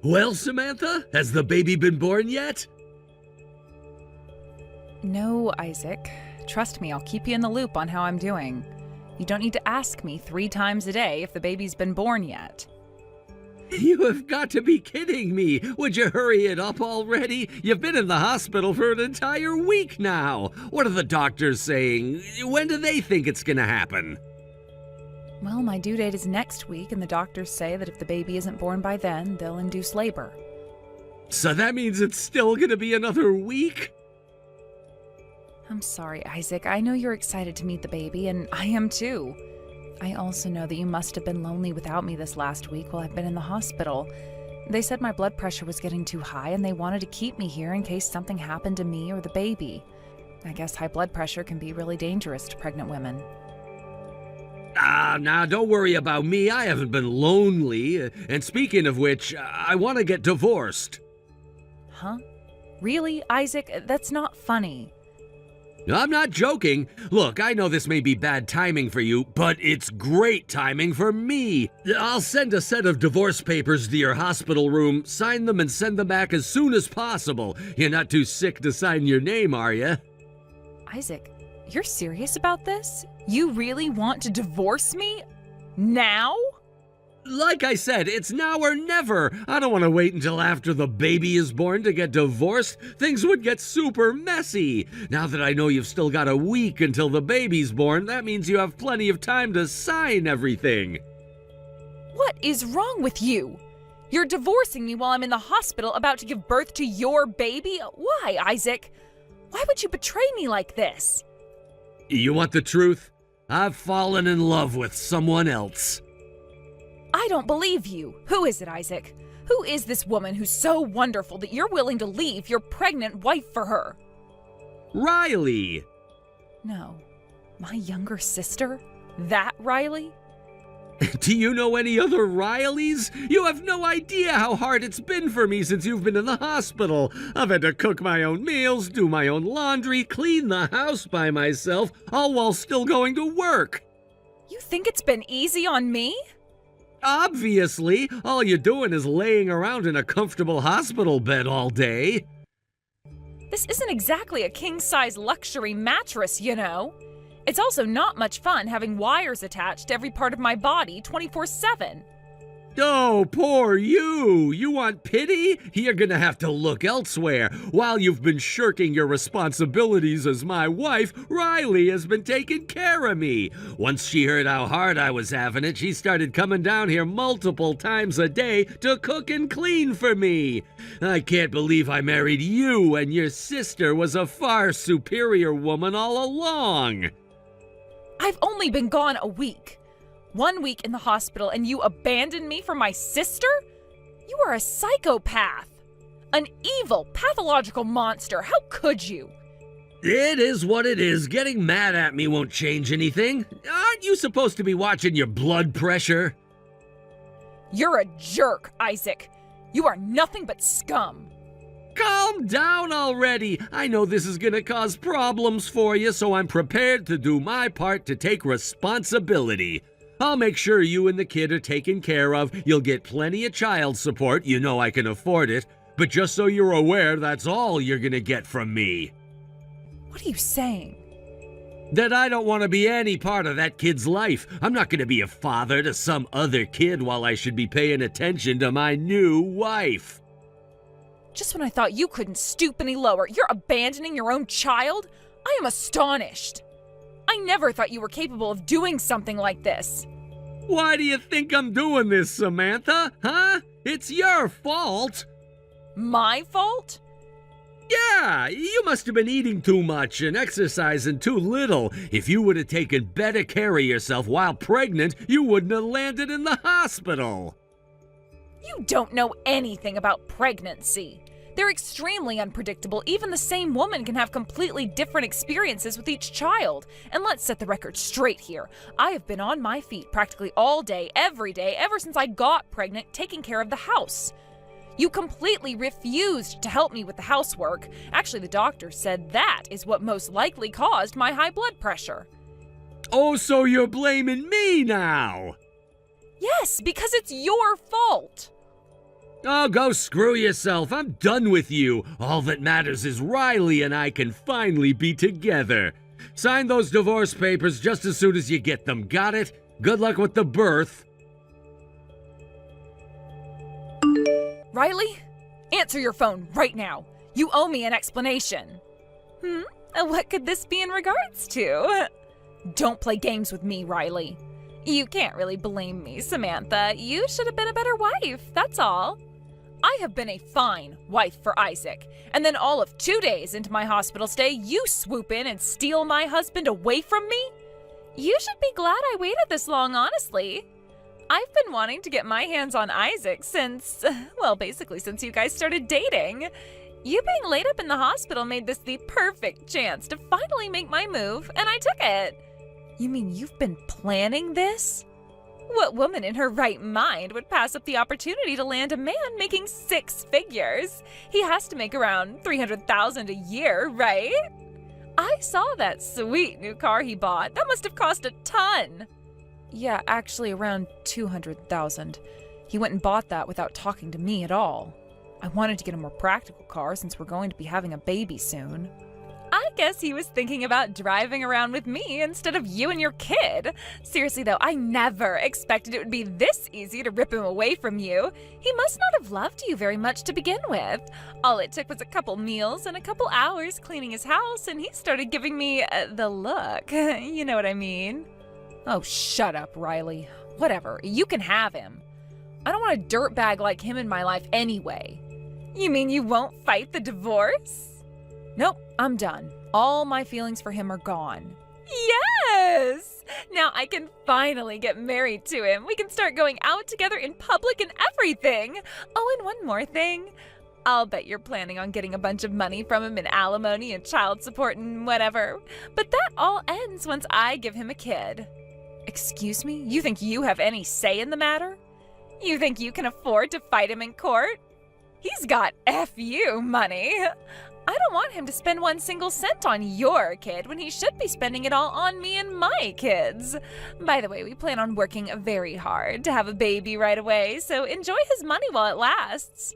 Well, Samantha, has the baby been born yet? No, Isaac. Trust me, I'll keep you in the loop on how I'm doing. You don't need to ask me 3 times a day if the baby's been born yet. You have got to be kidding me! Would you hurry it up already? You've been in the hospital for an entire week now! What are the doctors saying? When do they think it's gonna happen? Well, my due date is next week, and the doctors say that if the baby isn't born by then, they'll induce labor. So that means it's still gonna be another week? I'm sorry, Isaac. I know you're excited to meet the baby, and I am too. I also know that you must have been lonely without me this last week while I've been in the hospital. They said my blood pressure was getting too high, and they wanted to keep me here in case something happened to me or the baby. I guess high blood pressure can be really dangerous to pregnant women. Now don't worry about me. I haven't been lonely. And speaking of which, I want to get divorced. Huh? Really, Isaac? That's not funny. I'm not joking. Look, I know this may be bad timing for you, but it's great timing for me. I'll send a set of divorce papers to your hospital room, sign them and send them back as soon as possible. You're not too sick to sign your name, are you? Isaac, you're serious about this? You really want to divorce me? Now? Like I said, it's now or never. I don't want to wait until after the baby is born to get divorced. Things would get super messy. Now that I know you've still got a week until the baby's born, that means you have plenty of time to sign everything. What is wrong with you? You're divorcing me while I'm in the hospital about to give birth to your baby? Why, Isaac? Why would you betray me like this? You want the truth? I've fallen in love with someone else. I don't believe you. Who is it, Isaac? Who is this woman who's so wonderful that you're willing to leave your pregnant wife for her? Riley! No. My younger sister? That Riley? Do you know any other Rileys? You have no idea how hard it's been for me since you've been in the hospital. I've had to cook my own meals, do my own laundry, clean the house by myself, all while still going to work. You think it's been easy on me? Obviously, all you're doing is laying around in a comfortable hospital bed all day. This isn't exactly a king-size luxury mattress, you know. It's also not much fun having wires attached to every part of my body 24/7. Oh, poor you! You want pity? You're gonna have to look elsewhere. While you've been shirking your responsibilities as my wife, Riley has been taking care of me. Once she heard how hard I was having it, she started coming down here multiple times a day to cook and clean for me. I can't believe I married you and your sister was a far superior woman all along. I've only been gone a week. 1 week in the hospital and you abandoned me for my sister? You are a psychopath. An evil, pathological monster. How could you? It is what it is. Getting mad at me won't change anything. Aren't you supposed to be watching your blood pressure? You're a jerk, Isaac. You are nothing but scum. Calm down already. I know this is gonna cause problems for you, so I'm prepared to do my part to take responsibility. I'll make sure you and the kid are taken care of. You'll get plenty of child support. You know I can afford it. But just so you're aware, that's all you're gonna get from me. What are you saying? That I don't want to be any part of that kid's life. I'm not gonna be a father to some other kid while I should be paying attention to my new wife. Just when I thought you couldn't stoop any lower, you're abandoning your own child? I am astonished. I never thought you were capable of doing something like this. Why do you think I'm doing this, Samantha? Huh? It's your fault. My fault? Yeah, you must have been eating too much and exercising too little. If you would have taken better care of yourself while pregnant, you wouldn't have landed in the hospital. You don't know anything about pregnancy. They're extremely unpredictable. Even the same woman can have completely different experiences with each child. And let's set the record straight here. I have been on my feet practically all day, every day, ever since I got pregnant, taking care of the house. You completely refused to help me with the housework. Actually, the doctor said that is what most likely caused my high blood pressure. Oh, so you're blaming me now? Yes, because it's your fault. Oh, go screw yourself. I'm done with you. All that matters is Riley and I can finally be together. Sign those divorce papers just as soon as you get them. Got it? Good luck with the birth. Riley, answer your phone right now. You owe me an explanation. What could this be in regards to? Don't play games with me, Riley. You can't really blame me, Samantha. You should have been a better wife, that's all. I have been a fine wife for Isaac, and then all of 2 days into my hospital stay, you swoop in and steal my husband away from me? You should be glad I waited this long, honestly. I've been wanting to get my hands on Isaac since, well, basically since you guys started dating. You being laid up in the hospital made this the perfect chance to finally make my move, and I took it. You mean you've been planning this? What woman in her right mind would pass up the opportunity to land a man making 6 figures? He has to make around $300,000 a year, right? I saw that sweet new car he bought. That must have cost a ton. Yeah, actually around $200,000. He went and bought that without talking to me at all. I wanted to get a more practical car since we're going to be having a baby soon. I guess he was thinking about driving around with me instead of you and your kid. Seriously though, I never expected it would be this easy to rip him away from you. He must not have loved you very much to begin with. All it took was a couple meals and a couple hours cleaning his house, and he started giving me the look. You know what I mean? Oh, shut up, Riley. Whatever, you can have him. I don't want a dirtbag like him in my life anyway. You mean you won't fight the divorce? Nope, I'm done. All my feelings for him are gone. Yes! Now I can finally get married to him. We can start going out together in public and everything. Oh, and one more thing. I'll bet you're planning on getting a bunch of money from him in alimony and child support and whatever. But that all ends once I give him a kid. Excuse me? You think you have any say in the matter? You think you can afford to fight him in court? He's got FU money. I don't want him to spend 1 single cent on your kid when he should be spending it all on me and my kids. By the way, we plan on working very hard to have a baby right away, so enjoy his money while it lasts.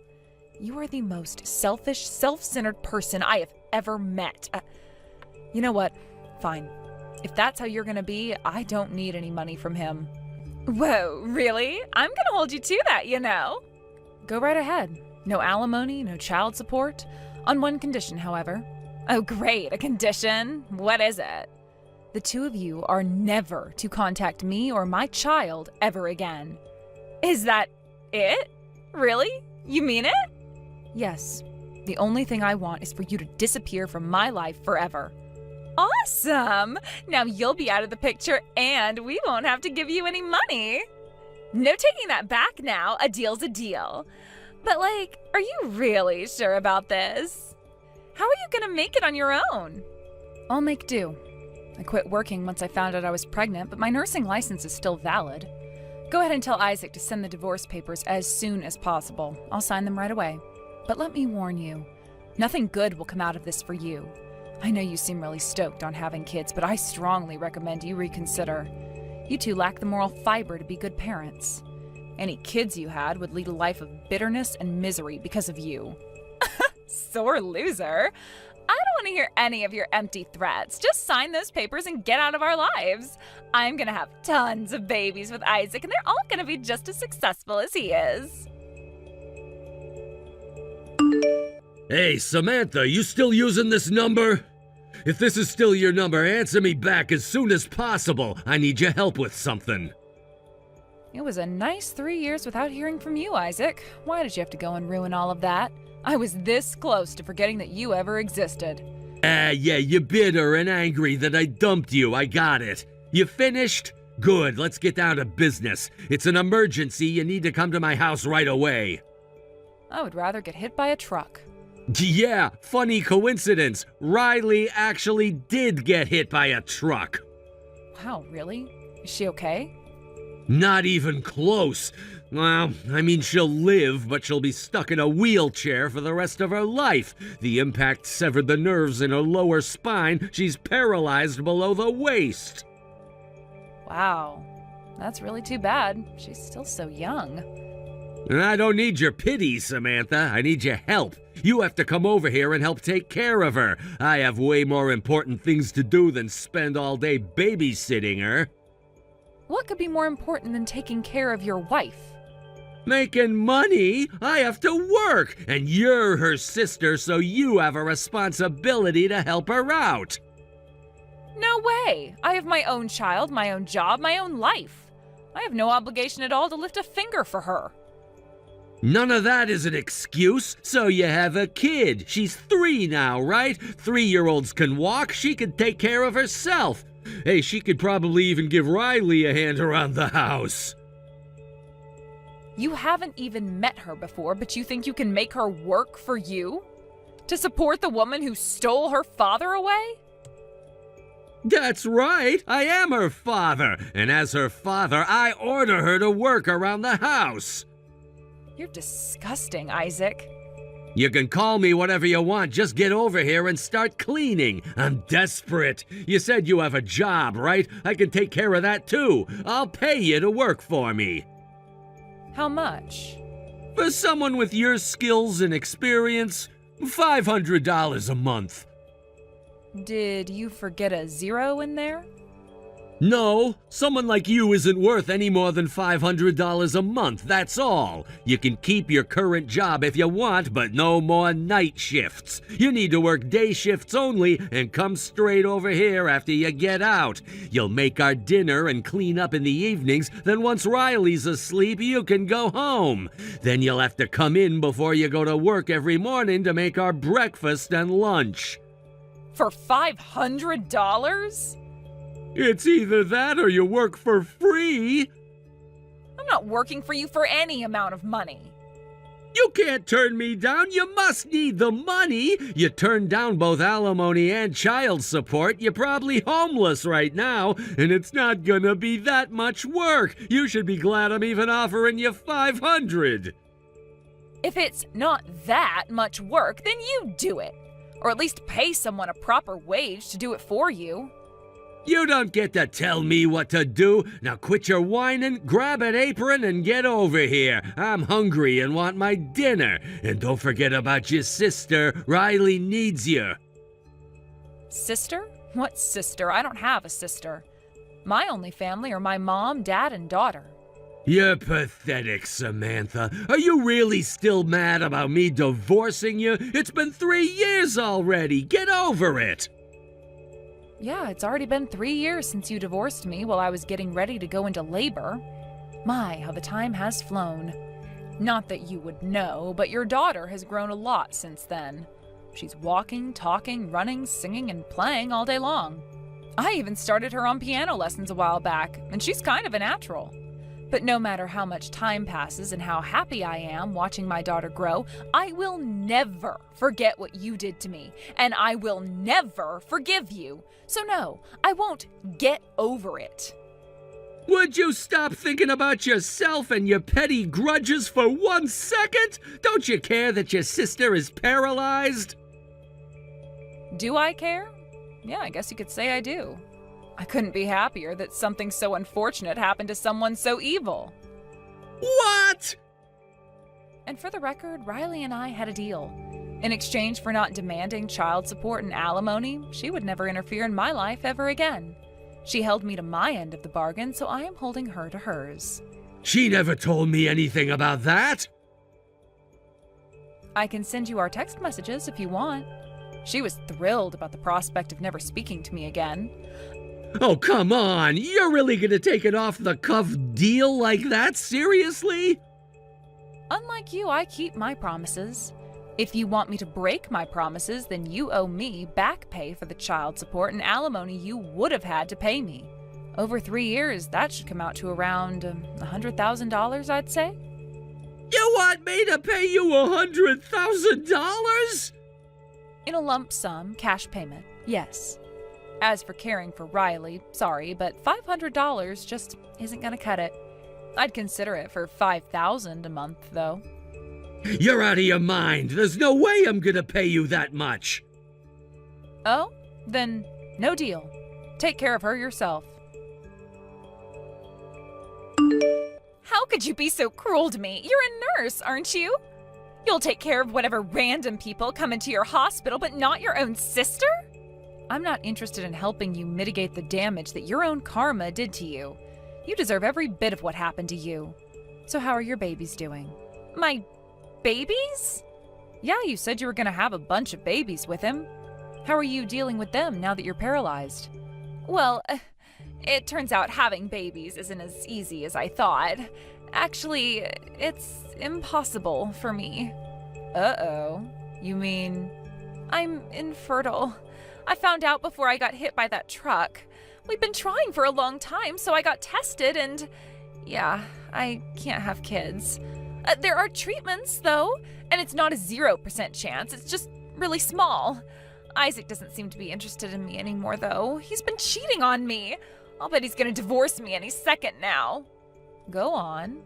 You are the most selfish, self-centered person I have ever met. You know what? Fine. If that's how you're gonna be, I don't need any money from him. Whoa, really? I'm gonna hold you to that, you know. Go right ahead. No alimony, no child support. On one condition, however. Oh, great, a condition? What is it? The two of you are never to contact me or my child ever again. Is that it? Really? You mean it? Yes. The only thing I want is for you to disappear from my life forever. Awesome! Now you'll be out of the picture and we won't have to give you any money. No taking that back now. A deal's a deal. But are you really sure about this? How are you gonna make it on your own? I'll make do. I quit working once I found out I was pregnant, but my nursing license is still valid. Go ahead and tell Isaac to send the divorce papers as soon as possible. I'll sign them right away. But let me warn you, nothing good will come out of this for you. I know you seem really stoked on having kids, but I strongly recommend you reconsider. You two lack the moral fiber to be good parents. Any kids you had would lead a life of bitterness and misery because of you. Sore loser. I don't want to hear any of your empty threats. Just sign those papers and get out of our lives. I'm gonna have tons of babies with Isaac, and they're all gonna be just as successful as he is. Hey, Samantha, you still using this number? If this is still your number, answer me back as soon as possible. I need your help with something. It was a nice 3 years without hearing from you, Isaac. Why did you have to go and ruin all of that? I was this close to forgetting that you ever existed. Yeah, you're bitter and angry that I dumped you. I got it. You finished? Good, let's get down to business. It's an emergency. You need to come to my house right away. I would rather get hit by a truck. Yeah, funny coincidence. Riley actually did get hit by a truck. Wow, really? Is she okay? Not even close. Well, I mean, she'll live, but she'll be stuck in a wheelchair for the rest of her life. The impact severed the nerves in her lower spine. She's paralyzed below the waist. Wow, that's really too bad. She's still so young. I don't need your pity, Samantha. I need your help. You have to come over here and help take care of her. I have way more important things to do than spend all day babysitting her. What could be more important than taking care of your wife? Making money? I have to work, and you're her sister, so you have a responsibility to help her out. No way! I have my own child, my own job, my own life. I have no obligation at all to lift a finger for her. None of that is an excuse. So you have a kid. She's 3 now, right? 3-year-olds can walk. She can take care of herself. Hey, she could probably even give Riley a hand around the house. You haven't even met her before, but you think you can make her work for you? To support the woman who stole her father away? That's right. I am her father. And as her father, I order her to work around the house. You're disgusting, Isaac. You can call me whatever you want. Just get over here and start cleaning. I'm desperate. You said you have a job, right? I can take care of that too. I'll pay you to work for me. How much? For someone with your skills and experience, $500 a month. Did you forget a zero in there? No, someone like you isn't worth any more than $500 a month, that's all. You can keep your current job if you want, but no more night shifts. You need to work day shifts only and come straight over here after you get out. You'll make our dinner and clean up in the evenings, then once Riley's asleep, you can go home. Then you'll have to come in before you go to work every morning to make our breakfast and lunch. For $500? It's either that or you work for free. I'm not working for you for any amount of money. You can't turn me down. You must need the money. You turned down both alimony and child support. You're probably homeless right now, and it's not gonna be that much work. You should be glad I'm even offering you $500. If it's not that much work, then you do it. Or at least pay someone a proper wage to do it for you. You don't get to tell me what to do. Now quit your whining, grab an apron, and get over here. I'm hungry and want my dinner. And don't forget about your sister. Riley needs you. Sister? What sister? I don't have a sister. My only family are my mom, dad, and daughter. You're pathetic, Samantha. Are you really still mad about me divorcing you? It's been 3 years already. Get over it. Yeah, it's already been 3 years since you divorced me while I was getting ready to go into labor. My, how the time has flown. Not that you would know, but your daughter has grown a lot since then. She's walking, talking, running, singing, and playing all day long. I even started her on piano lessons a while back, and she's kind of a natural. But no matter how much time passes and how happy I am watching my daughter grow, I will never forget what you did to me, and I will never forgive you. So no, I won't get over it. Would you stop thinking about yourself and your petty grudges for 1 second? Don't you care that your sister is paralyzed? Do I care? Yeah, I guess you could say I do. I couldn't be happier that something so unfortunate happened to someone so evil. What? And for the record, Riley and I had a deal. In exchange for not demanding child support and alimony, she would never interfere in my life ever again. She held me to my end of the bargain, so I am holding her to hers. She never told me anything about that. I can send you our text messages if you want. She was thrilled about the prospect of never speaking to me again. Oh, come on. You're really gonna take an off-the-cuff deal like that? Seriously? Unlike you, I keep my promises. If you want me to break my promises, then you owe me back pay for the child support and alimony you would have had to pay me. Over 3 years, that should come out to around $100,000, I'd say. You want me to pay you $100,000? In a lump sum, cash payment, yes. As for caring for Riley, sorry, but $500 just isn't gonna cut it. I'd consider it for $5,000 a month, though. You're out of your mind. There's no way I'm gonna pay you that much. Oh? Then no deal. Take care of her yourself. How could you be so cruel to me? You're a nurse, aren't you? You'll take care of whatever random people come into your hospital, but not your own sister? I'm not interested in helping you mitigate the damage that your own karma did to you. You deserve every bit of what happened to you. So how are your babies doing? My babies? Yeah, you said you were gonna have a bunch of babies with him. How are you dealing with them now that you're paralyzed? Well, it turns out having babies isn't as easy as I thought. Actually, it's impossible for me. Uh-oh. You mean? I'm infertile. I found out before I got hit by that truck. We've been trying for a long time, so I got tested and... yeah, I can't have kids. There are treatments, though, and it's not a 0% chance. It's just really small. Isaac doesn't seem to be interested in me anymore, though. He's been cheating on me. I'll bet he's gonna divorce me any second now. Go on.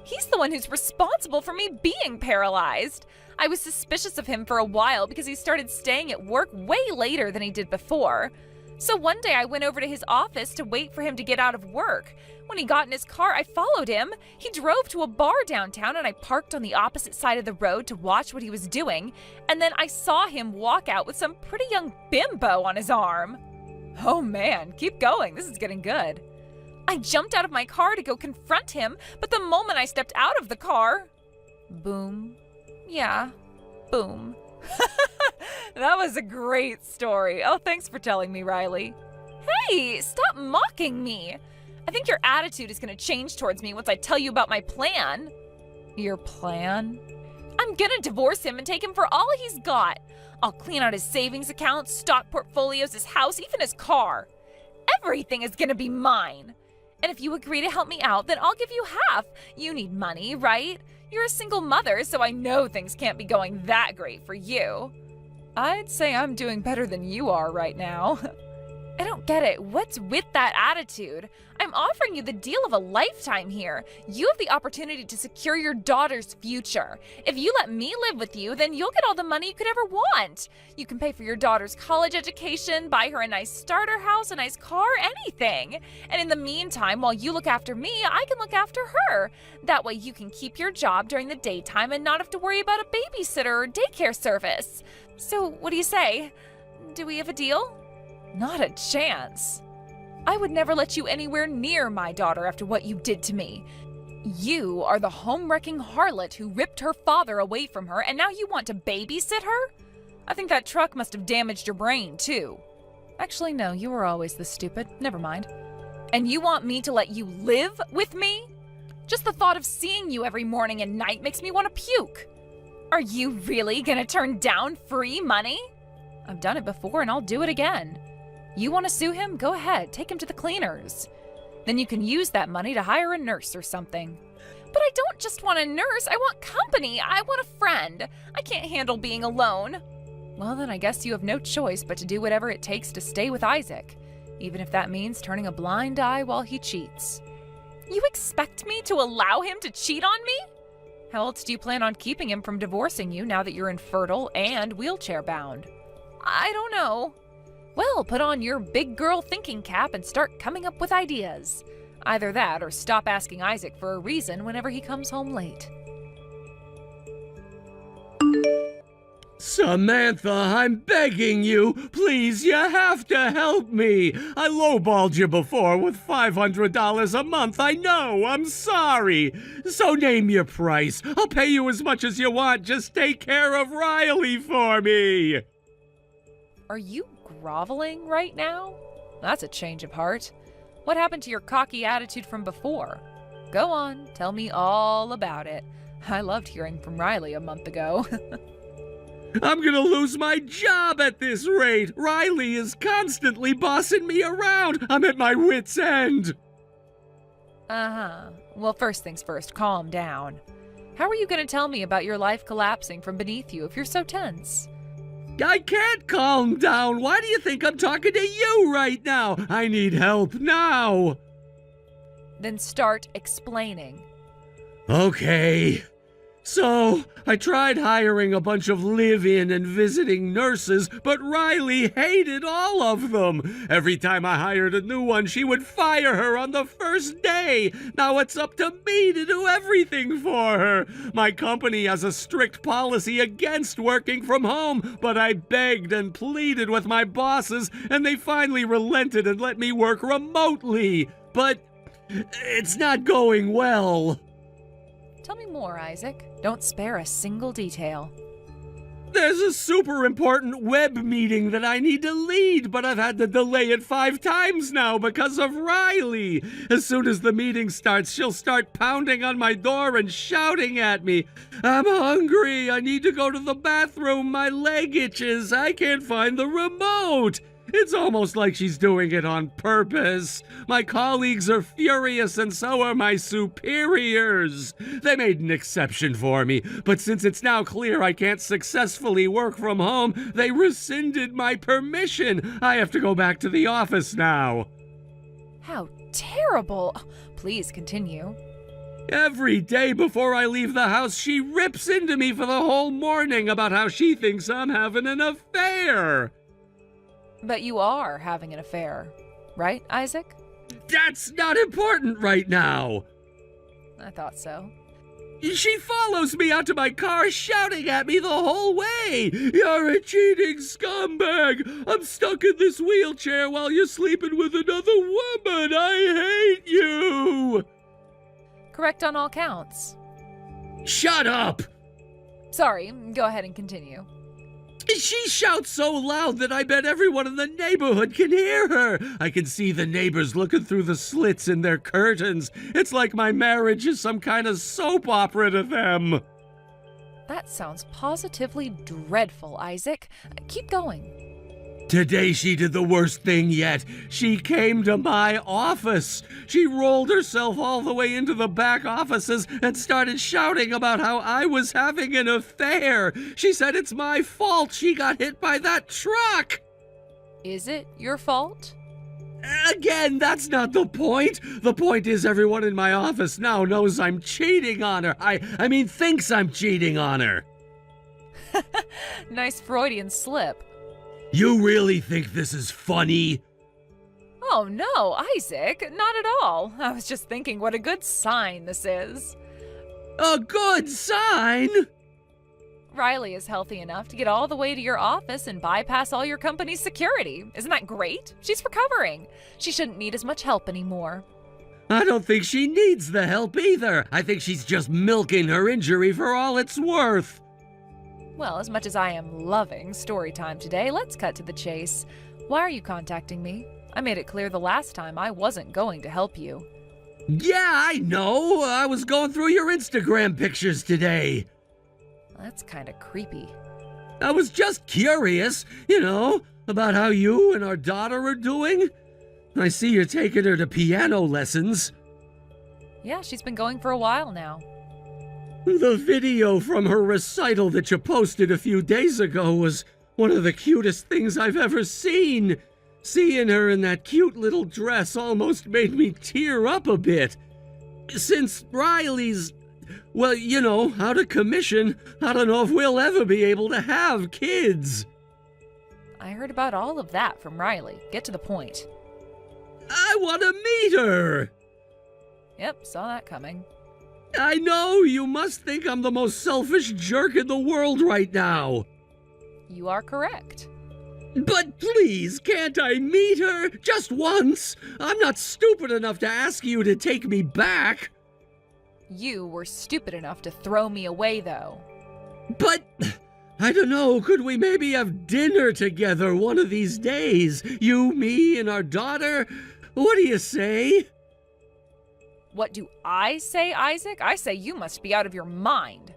He's the one who's responsible for me being paralyzed. I was suspicious of him for a while because he started staying at work way later than he did before. So one day I went over to his office to wait for him to get out of work. When he got in his car, I followed him. He drove to a bar downtown and I parked on the opposite side of the road to watch what he was doing. And then I saw him walk out with some pretty young bimbo on his arm. Oh man, keep going. This is getting good. I jumped out of my car to go confront him, but the moment I stepped out of the car... boom. Yeah, boom. That was a great story. Oh, thanks for telling me, Riley. Hey, stop mocking me. I think your attitude is going to change towards me once I tell you about my plan. Your plan? I'm going to divorce him and take him for all he's got. I'll clean out his savings accounts, stock portfolios, his house, even his car. Everything is going to be mine. And if you agree to help me out, then I'll give you half. You need money, right? You're a single mother, so I know things can't be going that great for you. I'd say I'm doing better than you are right now. I don't get it. What's with that attitude? I'm offering you the deal of a lifetime here. You have the opportunity to secure your daughter's future. If you let me live with you, then you'll get all the money you could ever want. You can pay for your daughter's college education, buy her a nice starter house, a nice car, anything. And in the meantime, while you look after me, I can look after her. That way you can keep your job during the daytime and not have to worry about a babysitter or daycare service. So what do you say? Do we have a deal? Not a chance. I would never let you anywhere near my daughter after what you did to me. You are the home-wrecking harlot who ripped her father away from her, and now you want to babysit her? I think that truck must have damaged your brain, too. Actually, no, you were always this stupid. Never mind. And you want me to let you live with me? Just the thought of seeing you every morning and night makes me want to puke. Are you really gonna turn down free money? I've done it before and I'll do it again. You want to sue him? Go ahead, take him to the cleaners. Then you can use that money to hire a nurse or something. But I don't just want a nurse, I want company. I want a friend. I can't handle being alone. Well, then I guess you have no choice but to do whatever it takes to stay with Isaac, even if that means turning a blind eye while he cheats. You expect me to allow him to cheat on me? How else do you plan on keeping him from divorcing you now that you're infertile and wheelchair-bound? I don't know. Well, put on your big girl thinking cap and start coming up with ideas. Either that or stop asking Isaac for a reason whenever he comes home late. Samantha, I'm begging you. Please, you have to help me. I lowballed you before with $500 a month. I know, I'm sorry. So name your price. I'll pay you as much as you want. Just take care of Riley for me. Are you groveling right now? That's a change of heart. What happened to your cocky attitude from before? Go on, tell me all about it. I loved hearing from Riley a month ago. I'm gonna lose my job at this rate. Riley is constantly bossing me around. I'm at my wit's end. Uh-huh. Well, first things first, calm down. How are you gonna tell me about your life collapsing from beneath you if you're so tense? I can't calm down. Why do you think I'm talking to you right now? I need help now. Then start explaining. Okay. So, I tried hiring a bunch of live-in and visiting nurses, but Riley hated all of them. Every time I hired a new one, she would fire her on the first day. Now it's up to me to do everything for her. My company has a strict policy against working from home, but I begged and pleaded with my bosses, and they finally relented and let me work remotely. But it's not going well. Tell me more, Isaac. Don't spare a single detail. There's a super important web meeting that I need to lead, but I've had to delay it 5 times now because of Riley. As soon as the meeting starts, she'll start pounding on my door and shouting at me. I'm hungry. I need to go to the bathroom. My leg itches. I can't find the remote. It's almost like she's doing it on purpose. My colleagues are furious, and so are my superiors. They made an exception for me, but since it's now clear I can't successfully work from home, they rescinded my permission. I have to go back to the office now. How terrible! Please continue. Every day before I leave the house, she rips into me for the whole morning about how she thinks I'm having an affair. But you are having an affair, right, Isaac? That's not important right now. I thought so. She follows me out to my car, shouting at me the whole way. You're a cheating scumbag. I'm stuck in this wheelchair while you're sleeping with another woman. I hate you. Correct on all counts. Shut up. Sorry, go ahead and continue. She shouts so loud that I bet everyone in the neighborhood can hear her. I can see the neighbors looking through the slits in their curtains. It's like my marriage is some kind of soap opera to them. That sounds positively dreadful, Isaac. Keep going. Today she did the worst thing yet. She came to my office. She rolled herself all the way into the back offices and started shouting about how I was having an affair. She said it's my fault she got hit by that truck. Is it your fault? Again, that's not the point. The point is everyone in my office now knows I'm cheating on her. I mean, thinks I'm cheating on her. Nice Freudian slip. You really think this is funny? Oh no, Isaac, not at all. I was just thinking what a good sign this is. A good sign? Riley is healthy enough to get all the way to your office and bypass all your company's security. Isn't that great? She's recovering. She shouldn't need as much help anymore. I don't think she needs the help either. I think she's just milking her injury for all it's worth. Well, as much as I am loving story time today, let's cut to the chase. Why are you contacting me? I made it clear the last time I wasn't going to help you. Yeah, I know. I was going through your Instagram pictures today. That's kind of creepy. I was just curious, about how you and our daughter are doing. I see you're taking her to piano lessons. Yeah, she's been going for a while now. The video from her recital that you posted a few days ago was one of the cutest things I've ever seen. Seeing her in that cute little dress almost made me tear up a bit. Since Riley's, out of commission, I don't know if we'll ever be able to have kids. I heard about all of that from Riley. Get to the point. I want to meet her. Yep, saw that coming. I know, you must think I'm the most selfish jerk in the world right now. You are correct. But please, can't I meet her? Just once? I'm not stupid enough to ask you to take me back. You were stupid enough to throw me away, though. But, I don't know, could we maybe have dinner together one of these days? You, me, and our daughter? What do you say? What do I say, Isaac? I say you must be out of your mind.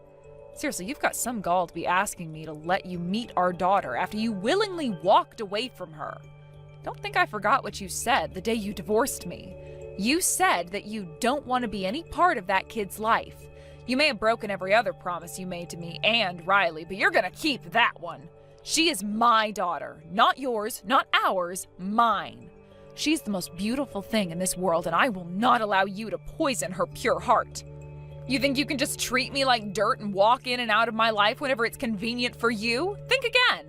Seriously, you've got some gall to be asking me to let you meet our daughter after you willingly walked away from her. Don't think I forgot what you said the day you divorced me. You said that you don't want to be any part of that kid's life. You may have broken every other promise you made to me and Riley, but you're gonna keep that one. She is my daughter, not yours, not ours, mine. She's the most beautiful thing in this world, and I will not allow you to poison her pure heart. You think you can just treat me like dirt and walk in and out of my life whenever it's convenient for you? Think again.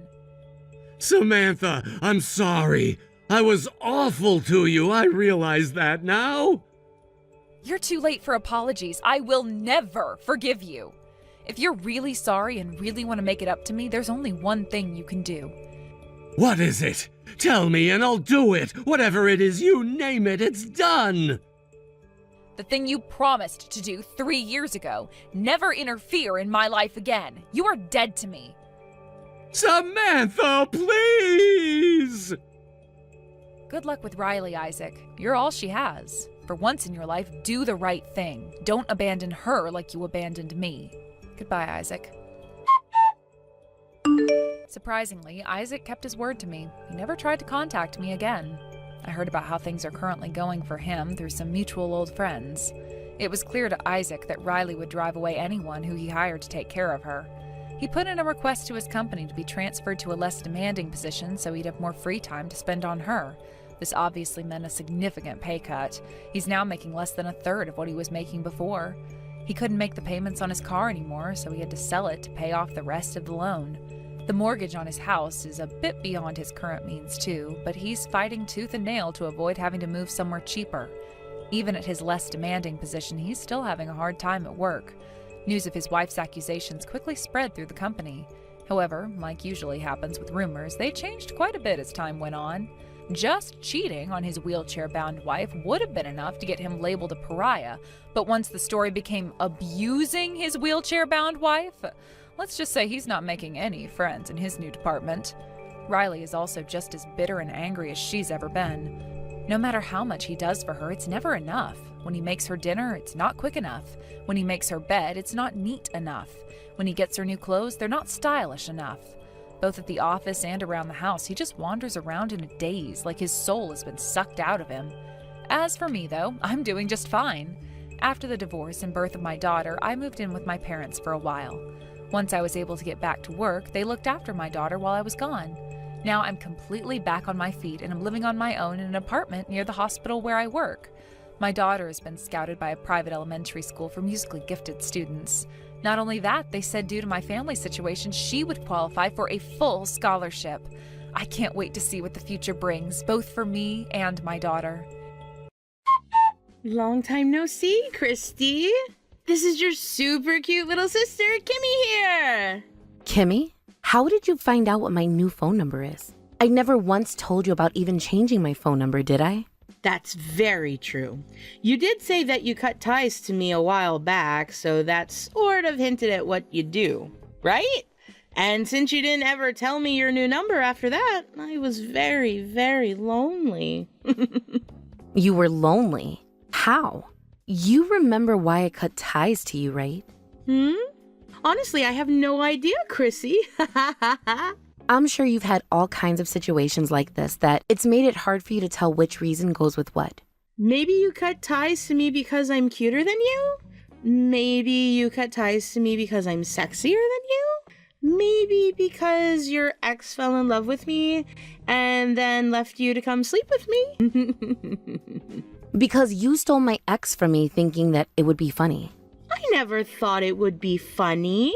Samantha, I'm sorry. I was awful to you. I realize that now. You're too late for apologies. I will never forgive you. If you're really sorry and really want to make it up to me, there's only one thing you can do. What is it? Tell me and I'll do it. Whatever it is, you name it, it's done. The thing you promised to do 3 years ago. Never interfere in my life again. You are dead to me. Samantha, please! Good luck with Riley, Isaac. You're all she has. For once in your life, do the right thing. Don't abandon her like you abandoned me. Goodbye, Isaac. Surprisingly, Isaac kept his word to me. He never tried to contact me again. I heard about how things are currently going for him through some mutual old friends. It was clear to Isaac that Riley would drive away anyone who he hired to take care of her. He put in a request to his company to be transferred to a less demanding position so he'd have more free time to spend on her. This obviously meant a significant pay cut. He's now making less than a third of what he was making before. He couldn't make the payments on his car anymore, so he had to sell it to pay off the rest of the loan. The mortgage on his house is a bit beyond his current means too, but he's fighting tooth and nail to avoid having to move somewhere cheaper. Even at his less demanding position, he's still having a hard time at work. News of his wife's accusations quickly spread through the company. However, like usually happens with rumors, they changed quite a bit as time went on. Just cheating on his wheelchair-bound wife would have been enough to get him labeled a pariah, but once the story became abusing his wheelchair-bound wife, let's just say he's not making any friends in his new department. Riley is also just as bitter and angry as she's ever been. No matter how much he does for her, it's never enough. When he makes her dinner, it's not quick enough. When he makes her bed, it's not neat enough. When he gets her new clothes, they're not stylish enough. Both at the office and around the house, he just wanders around in a daze, like his soul has been sucked out of him. As for me, though, I'm doing just fine. After the divorce and birth of my daughter, I moved in with my parents for a while. Once I was able to get back to work, they looked after my daughter while I was gone. Now I'm completely back on my feet and I'm living on my own in an apartment near the hospital where I work. My daughter has been scouted by a private elementary school for musically gifted students. Not only that, they said due to my family situation, she would qualify for a full scholarship. I can't wait to see what the future brings, both for me and my daughter. Long time no see, Christy. This is your super cute little sister, Kimmy here. Kimmy, how did you find out what my new phone number is? I never once told you about even changing my phone number, did I? That's very true. You did say that you cut ties to me a while back, so that sort of hinted at what you do, right? And since you didn't ever tell me your new number after that, I was very, very lonely. You were lonely? How? You remember why I cut ties to you, right? Honestly, I have no idea, Chrissy. I'm sure you've had all kinds of situations like this that it's made it hard for you to tell which reason goes with what. Maybe you cut ties to me because I'm cuter than you? Maybe you cut ties to me because I'm sexier than you? Maybe because your ex fell in love with me and then left you to come sleep with me? Because you stole my ex from me thinking that it would be funny. I never thought it would be funny.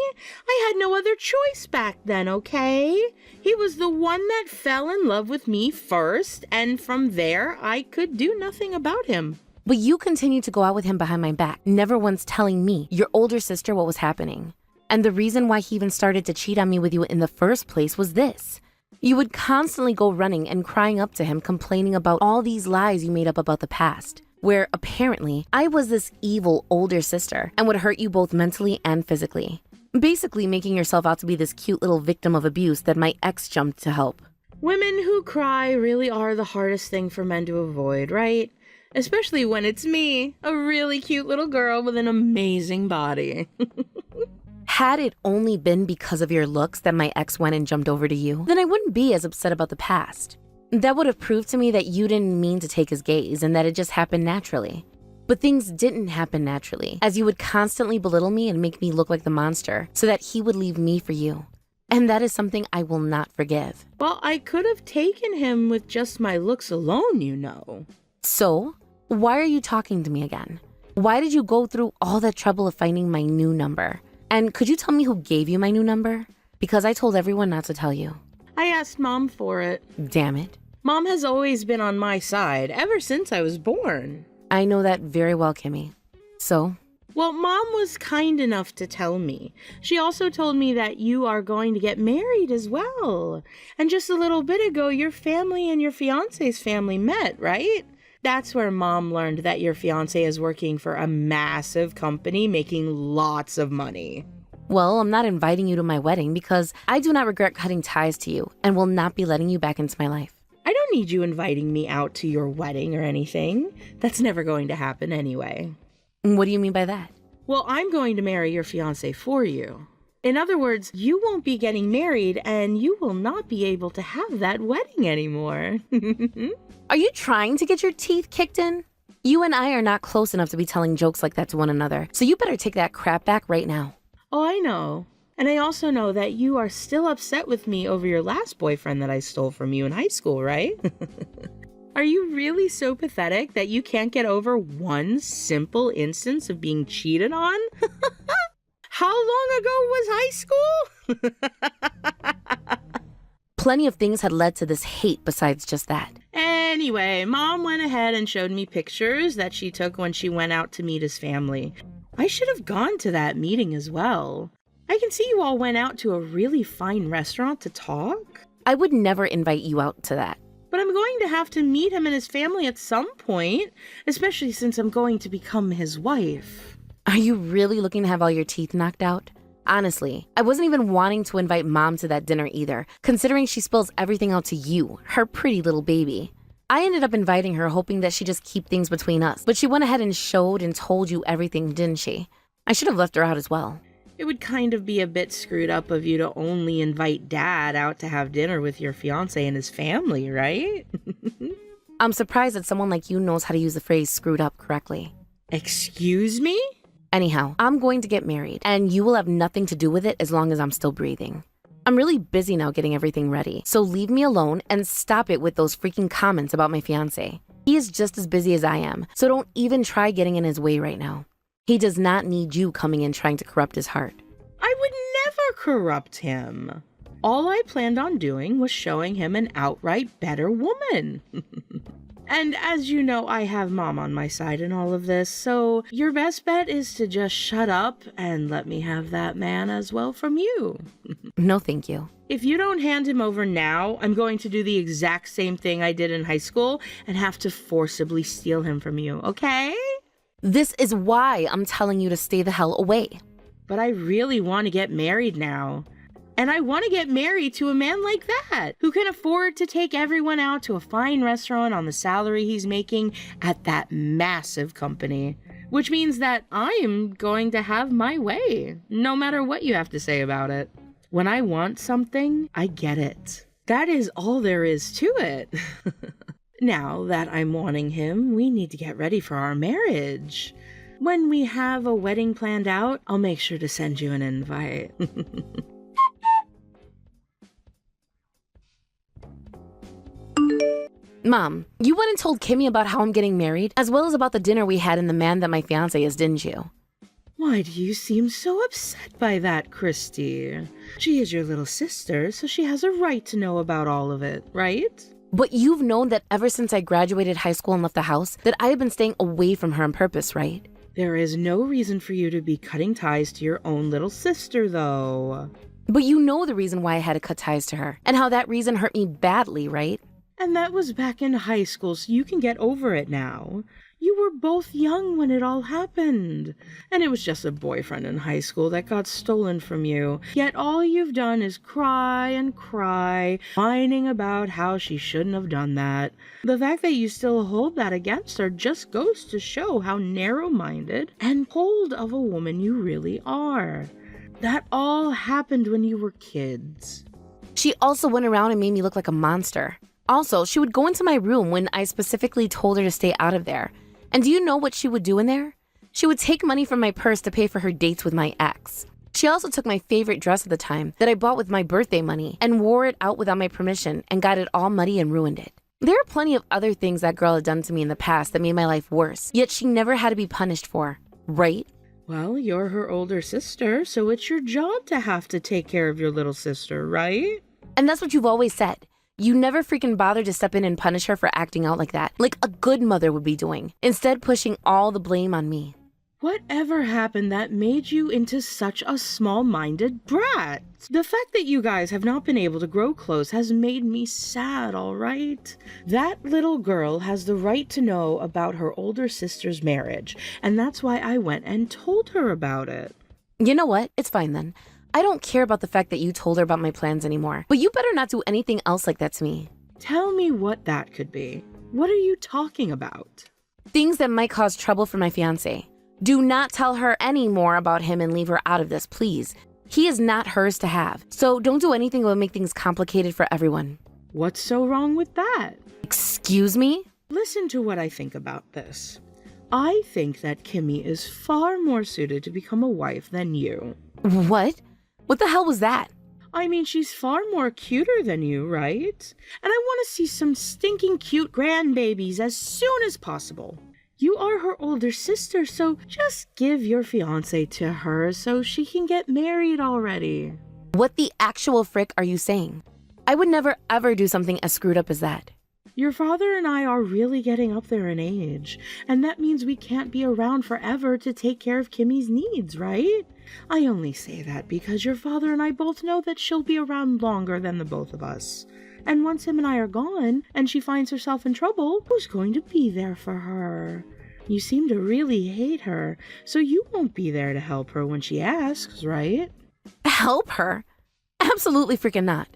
I had no other choice back then, okay? He was the one that fell in love with me first, and from there, I could do nothing about him. But you continued to go out with him behind my back, never once telling me, your older sister, what was happening. And the reason why he even started to cheat on me with you in the first place was this. You would constantly go running and crying up to him, complaining about all these lies you made up about the past, where apparently I was this evil older sister and would hurt you both mentally and physically. Basically making yourself out to be this cute little victim of abuse that my ex jumped to help. Women who cry really are the hardest thing for men to avoid, right? Especially when it's me, a really cute little girl with an amazing body. Had it only been because of your looks that my ex went and jumped over to you, then I wouldn't be as upset about the past. That would have proved to me that you didn't mean to take his gaze and that it just happened naturally. But things didn't happen naturally, as you would constantly belittle me and make me look like the monster so that he would leave me for you. And that is something I will not forgive. Well, I could have taken him with just my looks alone, you know. So, why are you talking to me again? Why did you go through all that trouble of finding my new number? And could you tell me who gave you my new number? Because I told everyone not to tell you. I asked Mom for it. Damn it. Mom has always been on my side ever since I was born. I know that very well, Kimmy. So? Well, Mom was kind enough to tell me. She also told me that you are going to get married as well. And just a little bit ago, your family and your fiance's family met, right? That's where Mom learned that your fiance is working for a massive company making lots of money. Well, I'm not inviting you to my wedding because I do not regret cutting ties to you and will not be letting you back into my life. I don't need you inviting me out to your wedding or anything. That's never going to happen anyway. What do you mean by that? Well, I'm going to marry your fiancé for you. In other words, you won't be getting married and you will not be able to have that wedding anymore. Are you trying to get your teeth kicked in? You and I are not close enough to be telling jokes like that to one another, so you better take that crap back right now. Oh, I know. And I also know that you are still upset with me over your last boyfriend that I stole from you in high school, right? Are you really so pathetic that you can't get over one simple instance of being cheated on? How long ago was high school? Plenty of things had led to this hate besides just that. Anyway, Mom went ahead and showed me pictures that she took when she went out to meet his family. I should have gone to that meeting as well. I can see you all went out to a really fine restaurant to talk. I would never invite you out to that. But I'm going to have to meet him and his family at some point, especially since I'm going to become his wife. Are you really looking to have all your teeth knocked out? Honestly, I wasn't even wanting to invite Mom to that dinner either, considering she spills everything out to you, her pretty little baby. I ended up inviting her hoping that she'd just keep things between us, but she went ahead and showed and told you everything, didn't she? I should have left her out as well. It would kind of be a bit screwed up of you to only invite Dad out to have dinner with your fiancé and his family, right? I'm surprised that someone like you knows how to use the phrase screwed up correctly. Excuse me? Anyhow, I'm going to get married, and you will have nothing to do with it as long as I'm still breathing. I'm really busy now getting everything ready, so leave me alone and stop it with those freaking comments about my fiancé. He is just as busy as I am, so don't even try getting in his way right now. He does not need you coming in trying to corrupt his heart. I would never corrupt him. All I planned on doing was showing him an outright better woman. And as you know, I have Mom on my side in all of this, so your best bet is to just shut up and let me have that man as well from you. No, thank you. If you don't hand him over now, I'm going to do the exact same thing I did in high school and have to forcibly steal him from you, okay? This is why I'm telling you to stay the hell away. But I really want to get married now. And I want to get married to a man like that, who can afford to take everyone out to a fine restaurant on the salary he's making at that massive company. Which means that I am going to have my way, no matter what you have to say about it. When I want something, I get it. That is all there is to it. Now that I'm wanting him, we need to get ready for our marriage. When we have a wedding planned out, I'll make sure to send you an invite. Mom, you went and told Kimmy about how I'm getting married, as well as about the dinner we had and the man that my fiancé is, didn't you? Why do you seem so upset by that, Christy? She is your little sister, so she has a right to know about all of it, right? But you've known that ever since I graduated high school and left the house, that I have been staying away from her on purpose, right? There is no reason for you to be cutting ties to your own little sister, though. But you know the reason why I had to cut ties to her, and how that reason hurt me badly, right? And that was back in high school, so you can get over it now. You were both young when it all happened. And it was just a boyfriend in high school that got stolen from you. Yet all you've done is cry and cry, whining about how she shouldn't have done that. The fact that you still hold that against her just goes to show how narrow-minded and cold of a woman you really are. That all happened when you were kids. She also went around and made me look like a monster. Also, she would go into my room when I specifically told her to stay out of there. And do you know what she would do in there? She would take money from my purse to pay for her dates with my ex. She also took my favorite dress at the time that I bought with my birthday money and wore it out without my permission and got it all muddy and ruined it. There are plenty of other things that girl had done to me in the past that made my life worse, yet she never had to be punished for, right? Well, you're her older sister, so it's your job to have to take care of your little sister, right? And that's what you've always said. You never freaking bothered to step in and punish her for acting out like that, like a good mother would be doing, instead pushing all the blame on me. Whatever happened that made you into such a small-minded brat? The fact that you guys have not been able to grow close has made me sad, all right? That little girl has the right to know about her older sister's marriage, and that's why I went and told her about it. You know what? It's fine then. I don't care about the fact that you told her about my plans anymore, but you better not do anything else like that to me. Tell me what that could be. What are you talking about? Things that might cause trouble for my fiancé. Do not tell her any more about him and leave her out of this, please. He is not hers to have, so don't do anything that will make things complicated for everyone. What's so wrong with that? Excuse me? Listen to what I think about this. I think that Kimmy is far more suited to become a wife than you. What? What the hell was that? I mean, she's far more cuter than you, right? And I want to see some stinking cute grandbabies as soon as possible. You are her older sister, so just give your fiancé to her so she can get married already. What the actual frick are you saying? I would never ever do something as screwed up as that. Your father and I are really getting up there in age, and that means we can't be around forever to take care of Kimmy's needs, right? I only say that because your father and I both know that she'll be around longer than the both of us. And once him and I are gone, and she finds herself in trouble, who's going to be there for her? You seem to really hate her, so you won't be there to help her when she asks, right? Help her? Absolutely freaking not.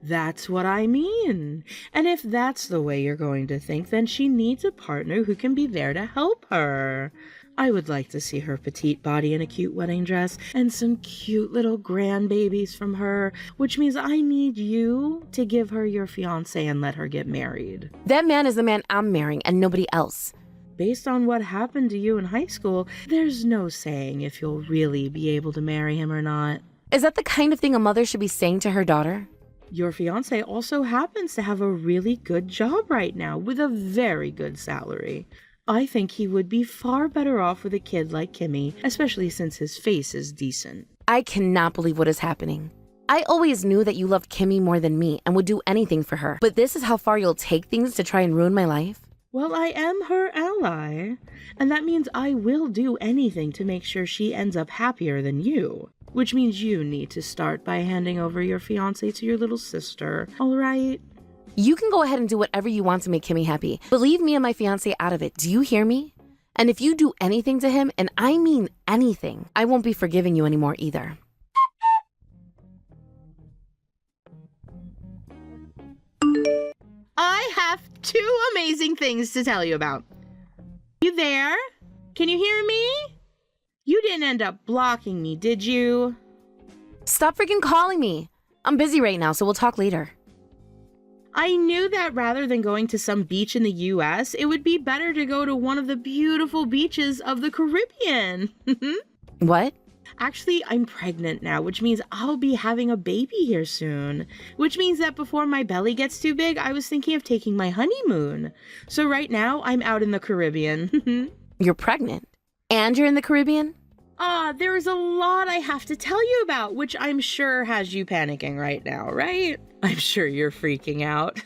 That's what I mean. And if that's the way you're going to think, then she needs a partner who can be there to help her. I would like to see her petite body in a cute wedding dress and some cute little grandbabies from her, which means I need you to give her your fiancé and let her get married. That man is the man I'm marrying and nobody else. Based on what happened to you in high school, there's no saying if you'll really be able to marry him or not. Is that the kind of thing a mother should be saying to her daughter? Your fiancé also happens to have a really good job right now with a very good salary. I think he would be far better off with a kid like Kimmy, especially since his face is decent. I cannot believe what is happening. I always knew that you loved Kimmy more than me and would do anything for her, but this is how far you'll take things to try and ruin my life? Well, I am her ally, and that means I will do anything to make sure she ends up happier than you. Which means you need to start by handing over your fiancé to your little sister, all right? You can go ahead and do whatever you want to make Kimmy happy, but leave me and my fiancé out of it. Do you hear me? And if you do anything to him, and I mean anything, I won't be forgiving you anymore either. I have two amazing things to tell you about. You there? Can you hear me? You didn't end up blocking me, did you? Stop freaking calling me. I'm busy right now, so we'll talk later. I knew that rather than going to some beach in the US, it would be better to go to one of the beautiful beaches of the Caribbean. What? Actually, I'm pregnant now, which means I'll be having a baby here soon. Which means that before my belly gets too big, I was thinking of taking my honeymoon. So right now, I'm out in the Caribbean. You're pregnant? And you're in the Caribbean? There's a lot I have to tell you about, which I'm sure has you panicking right now, right? I'm sure you're freaking out.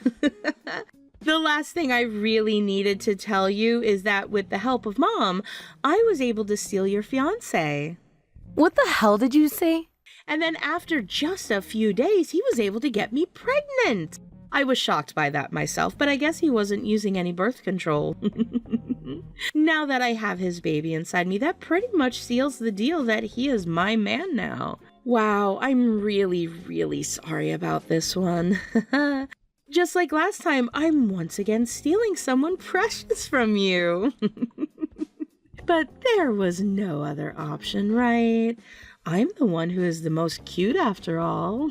The last thing I really needed to tell you is that with the help of Mom, I was able to steal your fiancé. What the hell did you say? And then after just a few days, he was able to get me pregnant. I was shocked by that myself, but I guess he wasn't using any birth control. Now that I have his baby inside me, that pretty much seals the deal that he is my man now. Wow, I'm really, really sorry about this one. Just like last time, I'm once again stealing someone precious from you. But there was no other option, right? I'm the one who is the most cute after all.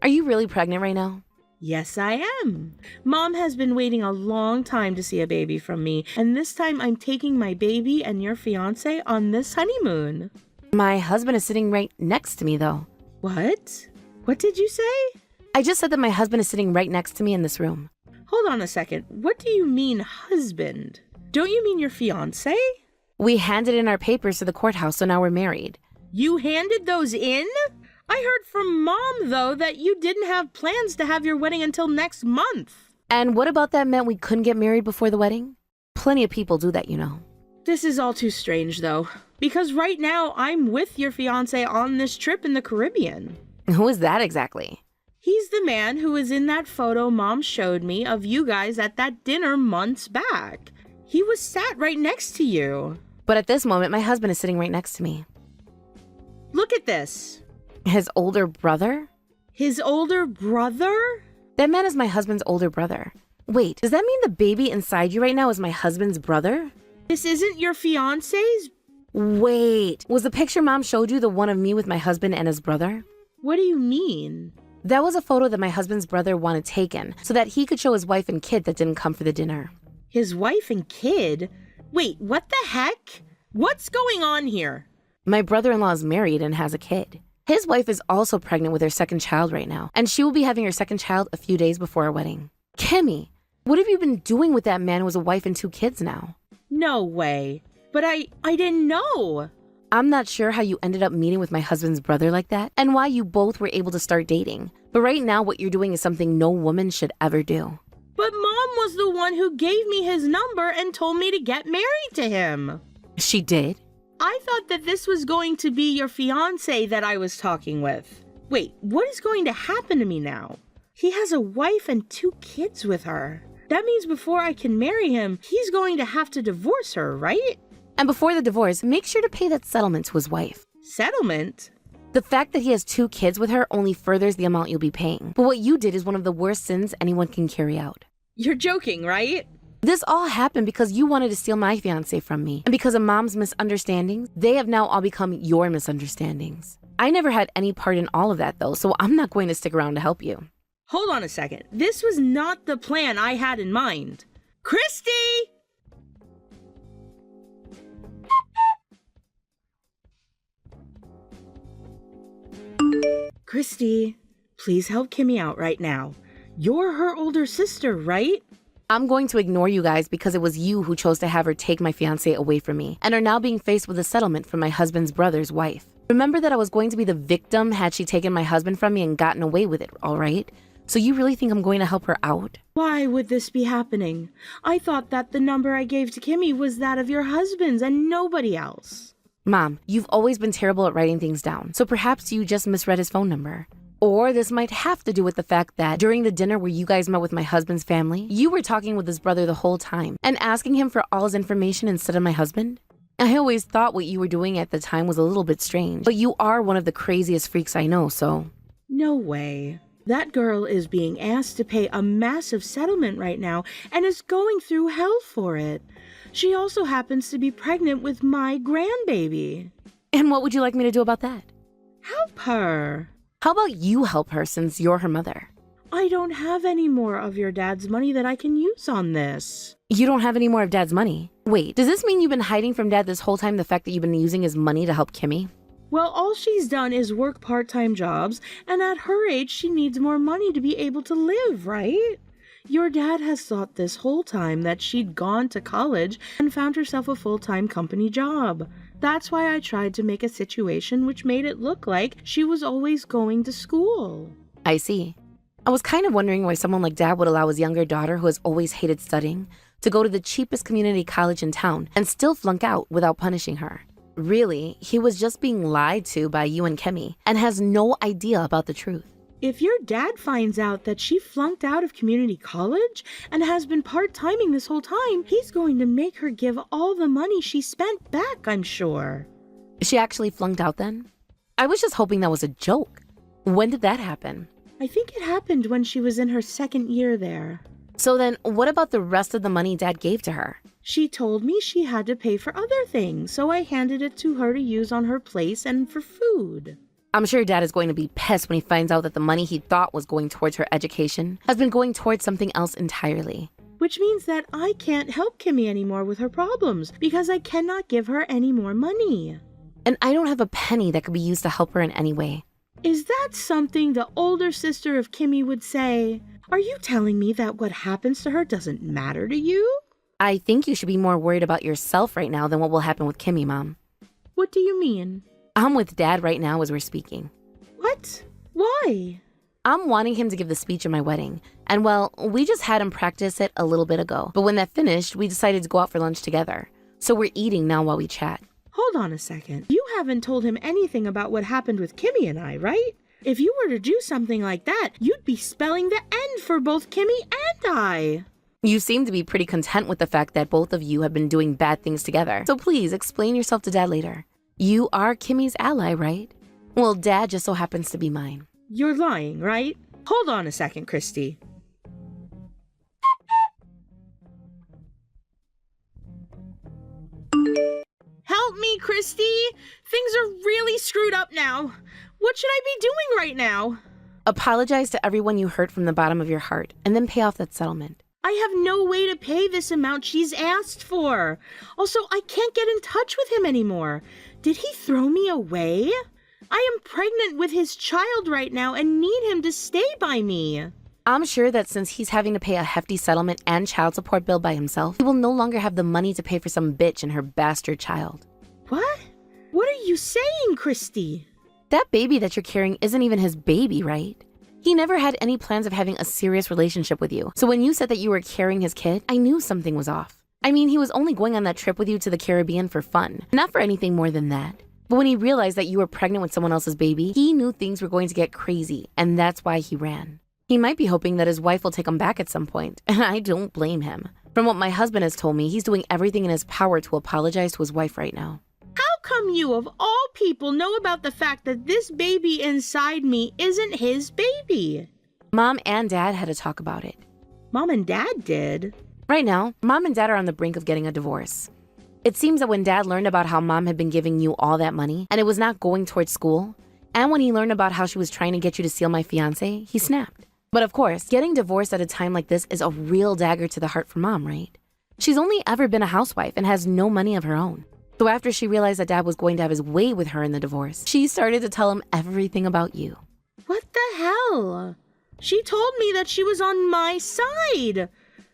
Are you really pregnant right now? Yes, I am. Mom has been waiting a long time to see a baby from me, and this time I'm taking my baby and your fiancé on this honeymoon. My husband is sitting right next to me, though. What? What did you say? I just said that my husband is sitting right next to me in this room. Hold on a second. What do you mean, husband? Don't you mean your fiancé? We handed in our papers to the courthouse, so now we're married. You handed those in? I heard from Mom, though, that you didn't have plans to have your wedding until next month. And what about that meant we couldn't get married before the wedding? Plenty of people do that, you know. This is all too strange, though, because right now I'm with your fiancé on this trip in the Caribbean. Who is that exactly? He's the man who was in that photo Mom showed me of you guys at that dinner months back. He was sat right next to you. But at this moment, my husband is sitting right next to me. Look at this. His older brother? His older brother? That man is my husband's older brother. Wait, does that mean the baby inside you right now is my husband's brother? This isn't your fiancé's? Wait, was the picture Mom showed you the one of me with my husband and his brother? What do you mean? That was a photo that my husband's brother wanted taken so that he could show his wife and kid that didn't come for the dinner. His wife and kid? Wait, what the heck? What's going on here? My brother-in-law is married and has a kid. His wife is also pregnant with her second child right now, and she will be having her second child a few days before our wedding. Kimmy, what have you been doing with that man who has a wife and 2 kids now? No way. But I didn't know. I'm not sure how you ended up meeting with my husband's brother like that, and why you both were able to start dating. But right now, what you're doing is something no woman should ever do. But Mom was the one who gave me his number and told me to get married to him. She did? I thought that this was going to be your fiancé that I was talking with. Wait, what is going to happen to me now? He has a wife and 2 kids with her. That means before I can marry him, he's going to have to divorce her, right? And before the divorce, make sure to pay that settlement to his wife. Settlement? The fact that he has 2 kids with her only furthers the amount you'll be paying. But what you did is one of the worst sins anyone can carry out. You're joking, right? This all happened because you wanted to steal my fiancé from me. And because of Mom's misunderstandings, they have now all become your misunderstandings. I never had any part in all of that though, so I'm not going to stick around to help you. Hold on a second. This was not the plan I had in mind. Christy! Christy, please help Kimmy out right now. You're her older sister, right? I'm going to ignore you guys because it was you who chose to have her take my fiancé away from me and are now being faced with a settlement from my husband's brother's wife. Remember that I was going to be the victim had she taken my husband from me and gotten away with it, all right? So you really think I'm going to help her out? Why would this be happening? I thought that the number I gave to Kimmy was that of your husband's and nobody else. Mom, you've always been terrible at writing things down, so perhaps you just misread his phone number. Or this might have to do with the fact that during the dinner where you guys met with my husband's family, you were talking with his brother the whole time and asking him for all his information instead of my husband. I always thought what you were doing at the time was a little bit strange, but you are one of the craziest freaks I know, so... No way. That girl is being asked to pay a massive settlement right now and is going through hell for it. She also happens to be pregnant with my grandbaby. And what would you like me to do about that? Help her. How about you help her since you're her mother? I don't have any more of your dad's money that I can use on this. You don't have any more of Dad's money? Wait, does this mean you've been hiding from Dad this whole time the fact that you've been using his money to help Kimmy? Well, all she's done is work part-time jobs, and at her age, she needs more money to be able to live, right? Your dad has thought this whole time that she'd gone to college and found herself a full-time company job. That's why I tried to make a situation which made it look like she was always going to school. I see. I was kind of wondering why someone like Dad would allow his younger daughter, who has always hated studying, to go to the cheapest community college in town and still flunk out without punishing her. Really, he was just being lied to by you and Kimmy and has no idea about the truth. If your dad finds out that she flunked out of community college and has been part-timing this whole time, he's going to make her give all the money she spent back, I'm sure. She actually flunked out then? I was just hoping that was a joke. When did that happen? I think it happened when she was in her 2nd year there. So then, what about the rest of the money Dad gave to her? She told me she had to pay for other things, so I handed it to her to use on her place and for food. I'm sure Dad is going to be pissed when he finds out that the money he thought was going towards her education has been going towards something else entirely. Which means that I can't help Kimmy anymore with her problems because I cannot give her any more money. And I don't have a penny that could be used to help her in any way. Is that something the older sister of Kimmy would say? Are you telling me that what happens to her doesn't matter to you? I think you should be more worried about yourself right now than what will happen with Kimmy, Mom. What do you mean? I'm with Dad right now as we're speaking. What? Why? I'm wanting him to give the speech at my wedding. And well, we just had him practice it a little bit ago. But when that finished, we decided to go out for lunch together. So we're eating now while we chat. Hold on a second. You haven't told him anything about what happened with Kimmy and I, right? If you were to do something like that, you'd be spelling the end for both Kimmy and I. You seem to be pretty content with the fact that both of you have been doing bad things together. So please explain yourself to Dad later. You are Kimmy's ally, right? Well, Dad just so happens to be mine. You're lying, right? Hold on a second, Christy. Help me, Christy! Things are really screwed up now. What should I be doing right now? Apologize to everyone you hurt from the bottom of your heart, and then pay off that settlement. I have no way to pay this amount she's asked for. Also, I can't get in touch with him anymore. Did he throw me away? I am pregnant with his child right now and need him to stay by me. I'm sure that since he's having to pay a hefty settlement and child support bill by himself, he will no longer have the money to pay for some bitch and her bastard child. What? What are you saying, Christy? That baby that you're carrying isn't even his baby, right? He never had any plans of having a serious relationship with you. So when you said that you were carrying his kid, I knew something was off. I mean, he was only going on that trip with you to the Caribbean for fun, not for anything more than that. But when he realized that you were pregnant with someone else's baby, he knew things were going to get crazy, and that's why he ran. He might be hoping that his wife will take him back at some point, and I don't blame him. From what my husband has told me, he's doing everything in his power to apologize to his wife right now. How come you, of all people, know about the fact that this baby inside me isn't his baby? Mom and Dad had to talk about it. Mom and Dad did. Right now, Mom and Dad are on the brink of getting a divorce. It seems that when Dad learned about how Mom had been giving you all that money, and it was not going towards school, and when he learned about how she was trying to get you to steal my fiancé, he snapped. But of course, getting divorced at a time like this is a real dagger to the heart for Mom, right? She's only ever been a housewife and has no money of her own. So after she realized that Dad was going to have his way with her in the divorce, she started to tell him everything about you. What the hell? She told me that she was on my side.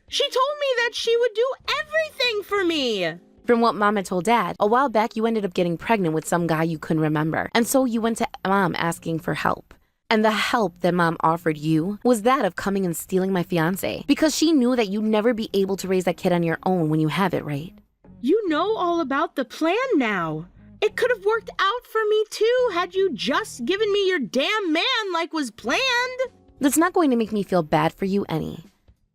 She told me that she would do everything for me. From what Mom had told Dad, a while back you ended up getting pregnant with some guy you couldn't remember. And so you went to Mom asking for help. And the help that Mom offered you was that of coming and stealing my fiancé, because she knew that you'd never be able to raise that kid on your own when you have it, right? You know all about the plan now. It could have worked out for me too had you just given me your damn man like was planned. That's not going to make me feel bad for you any.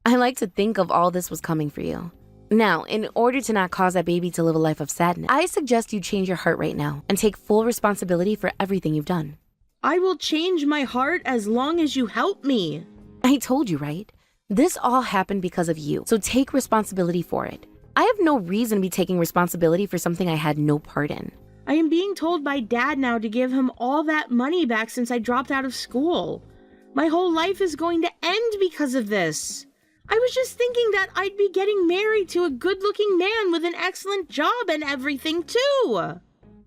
I like to think of all this was coming for you. Now, in order to not cause that baby to live a life of sadness, I suggest you change your heart right now and take full responsibility for everything you've done. I will change my heart as long as you help me. I told you, right? This all happened because of you, so take responsibility for it. I have no reason to be taking responsibility for something I had no part in. I am being told by Dad now to give him all that money back since I dropped out of school. My whole life is going to end because of this. I was just thinking that I'd be getting married to a good-looking man with an excellent job and everything too.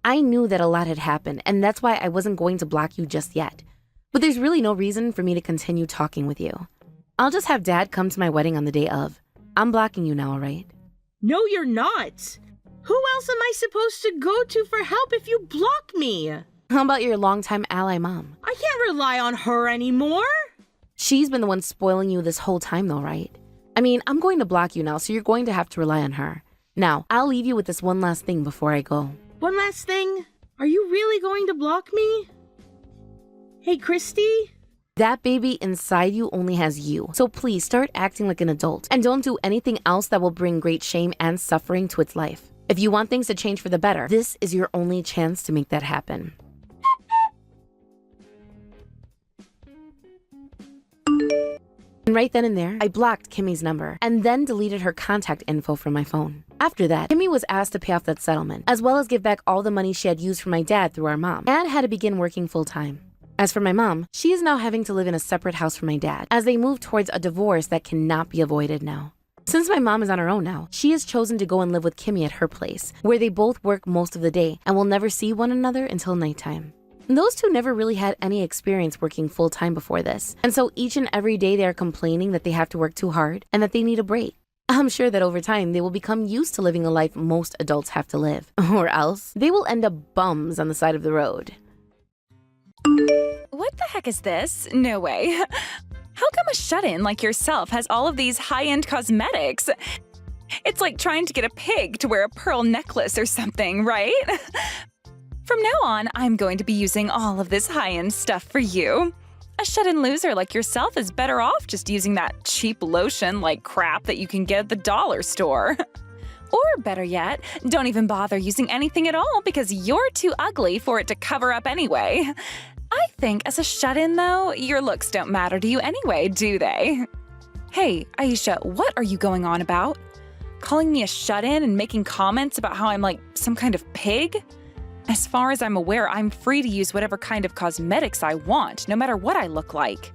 I knew that a lot had happened, and that's why I wasn't going to block you just yet. But there's really no reason for me to continue talking with you. I'll just have Dad come to my wedding on the day of. I'm blocking you now, all right? No, you're not. Who else am I supposed to go to for help if you block me? How about your longtime ally mom? I can't rely on her anymore. She's been the one spoiling you this whole time though, right? I mean, I'm going to block you now, so you're going to have to rely on her. Now, I'll leave you with this one last thing before I go. One last thing? Are you really going to block me? Hey, Christy? That baby inside you only has you, so please start acting like an adult and don't do anything else that will bring great shame and suffering to its life. If you want things to change for the better, this is your only chance to make that happen. And right then and there, I blocked Kimmy's number and then deleted her contact info from my phone. After that, Kimmy was asked to pay off that settlement, as well as give back all the money she had used for my dad through our mom, and had to begin working full-time. As for my mom, she is now having to live in a separate house from my dad, as they move towards a divorce that cannot be avoided now. Since my mom is on her own now, she has chosen to go and live with Kimmy at her place, where they both work most of the day and will never see one another until nighttime. Those two never really had any experience working full-time before this, and so each and every day they are complaining that they have to work too hard and that they need a break. I'm sure that over time they will become used to living a life most adults have to live, or else they will end up bums on the side of the road. What the heck is this? No way. How come a shut-in like yourself has all of these high-end cosmetics? It's like trying to get a pig to wear a pearl necklace or something, right? From now on, I'm going to be using all of this high-end stuff for you. A shut-in loser like yourself is better off just using that cheap lotion like crap that you can get at the dollar store. Or better yet, don't even bother using anything at all because you're too ugly for it to cover up anyway. I think as a shut-in, though, your looks don't matter to you anyway, do they? Hey, Aisha, what are you going on about? Calling me a shut-in and making comments about how I'm like some kind of pig? As far as I'm aware, I'm free to use whatever kind of cosmetics I want, no matter what I look like.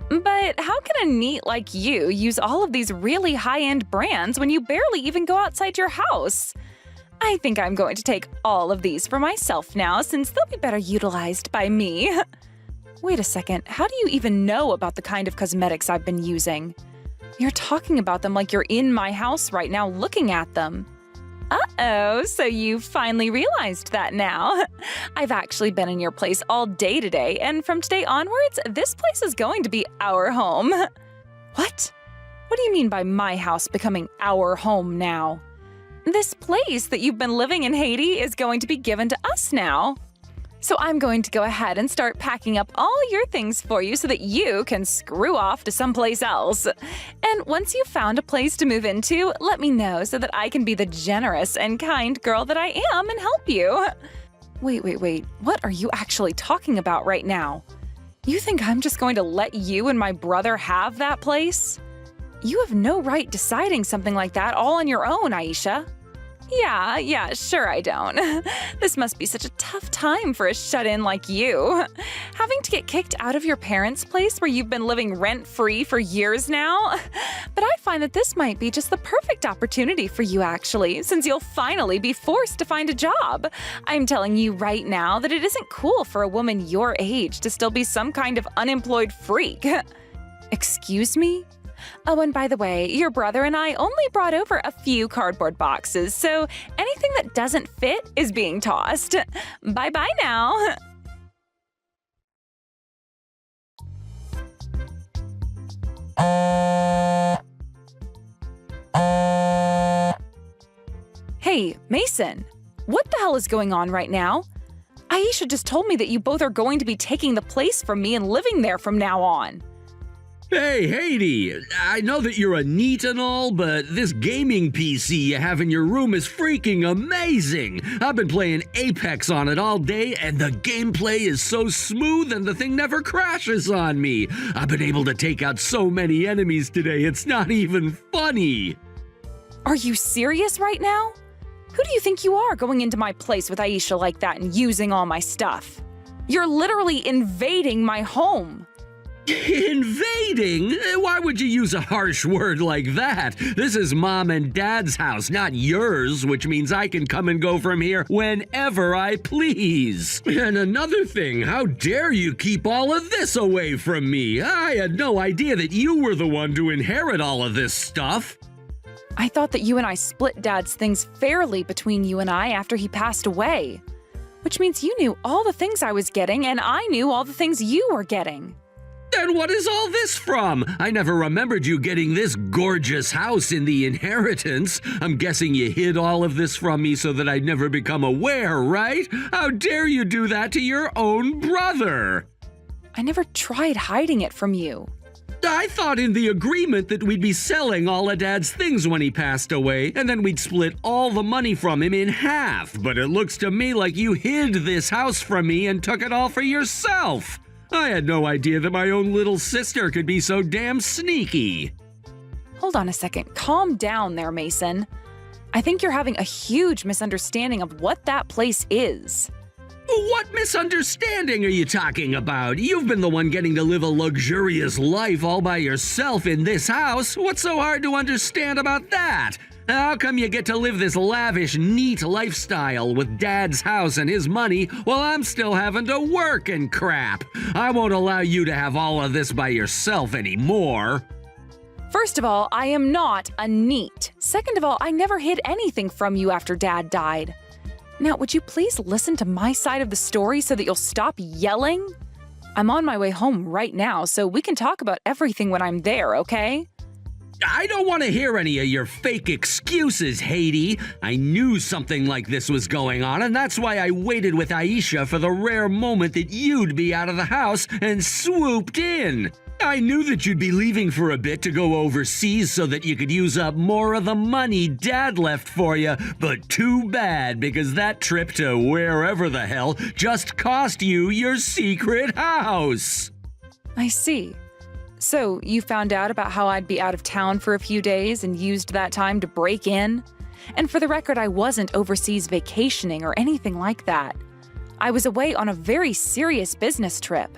But how can a neat like you use all of these really high-end brands when you barely even go outside your house? I think I'm going to take all of these for myself now, since they'll be better utilized by me. Wait a second, how do you even know about the kind of cosmetics I've been using? You're talking about them like you're in my house right now looking at them. Uh-oh, so you finally realized that now. I've actually been in your place all day today, and from today onwards, this place is going to be our home. What? What do you mean by my house becoming our home now? This place that you've been living in Haiti is going to be given to us now. So I'm going to go ahead and start packing up all your things for you so that you can screw off to someplace else. And once you've found a place to move into, let me know so that I can be the generous and kind girl that I am and help you. Wait. What are you actually talking about right now? You think I'm just going to let you and my brother have that place? You have no right deciding something like that all on your own, Aisha. Yeah, sure I don't. This must be such a tough time for a shut-in like you. Having to get kicked out of your parents' place where you've been living rent-free for years now. But I find that this might be just the perfect opportunity for you actually, since you'll finally be forced to find a job. I'm telling you right now that it isn't cool for a woman your age to still be some kind of unemployed freak. Excuse me? Oh, and by the way, your brother and I only brought over a few cardboard boxes, so anything that doesn't fit is being tossed. Bye-bye now. Hey, Mason, what the hell is going on right now? Aisha just told me that you both are going to be taking the place from me and living there from now on. Hey, Haiti, I know that you're a neat and all, but this gaming PC you have in your room is freaking amazing. I've been playing Apex on it all day, and the gameplay is so smooth and the thing never crashes on me. I've been able to take out so many enemies today, it's not even funny. Are you serious right now? Who do you think you are going into my place with Aisha like that and using all my stuff? You're literally invading my home. Invading? Why would you use a harsh word like that? This is Mom and Dad's house, not yours, which means I can come and go from here whenever I please. And another thing, how dare you keep all of this away from me? I had no idea that you were the one to inherit all of this stuff. I thought that you and I split Dad's things fairly between you and I after he passed away. Which means you knew all the things I was getting and I knew all the things you were getting. Then what is all this from? I never remembered you getting this gorgeous house in the inheritance. I'm guessing you hid all of this from me so that I'd never become aware, right? How dare you do that to your own brother? I never tried hiding it from you. I thought in the agreement that we'd be selling all of Dad's things when he passed away, and then we'd split all the money from him in half. But it looks to me like you hid this house from me and took it all for yourself. I had no idea that my own little sister could be so damn sneaky. Hold on a second. Calm down there, Mason. I think you're having a huge misunderstanding of what that place is. What misunderstanding are you talking about? You've been the one getting to live a luxurious life all by yourself in this house. What's so hard to understand about that? How come you get to live this lavish, neat lifestyle with Dad's house and his money while I'm still having to work and crap? I won't allow you to have all of this by yourself anymore. First of all, I am not a NEET. Second of all, I never hid anything from you after Dad died. Now, would you please listen to my side of the story so that you'll stop yelling? I'm on my way home right now, so we can talk about everything when I'm there, okay? I don't want to hear any of your fake excuses, Haiti. I knew something like this was going on, and that's why I waited with Aisha for the rare moment that you'd be out of the house and swooped in. I knew that you'd be leaving for a bit to go overseas so that you could use up more of the money Dad left for you, but too bad because that trip to wherever the hell just cost you your secret house. I see. So, you found out about how I'd be out of town for a few days and used that time to break in? And for the record, I wasn't overseas vacationing or anything like that. I was away on a very serious business trip.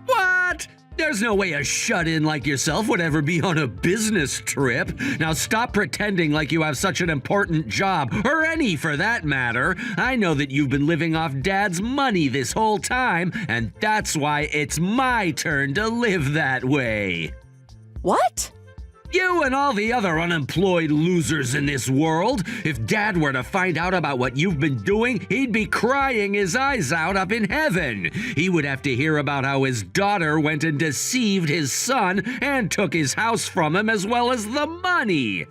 What? There's no way a shut-in like yourself would ever be on a business trip. Now stop pretending like you have such an important job, or any for that matter. I know that you've been living off Dad's money this whole time, and that's why it's my turn to live that way. What? You and all the other unemployed losers in this world. If Dad were to find out about what you've been doing, he'd be crying his eyes out up in heaven. He would have to hear about how his daughter went and deceived his son and took his house from him as well as the money.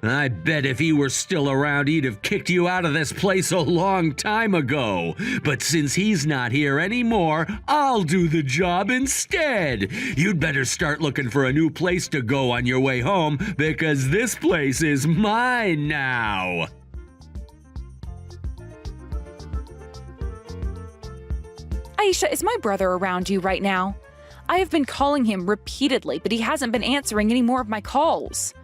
I bet if he were still around, he'd have kicked you out of this place a long time ago. But since he's not here anymore, I'll do the job instead. You'd better start looking for a new place to go on your way home, because this place is mine now. Aisha, is my brother around you right now? I have been calling him repeatedly, but he hasn't been answering any more of my calls.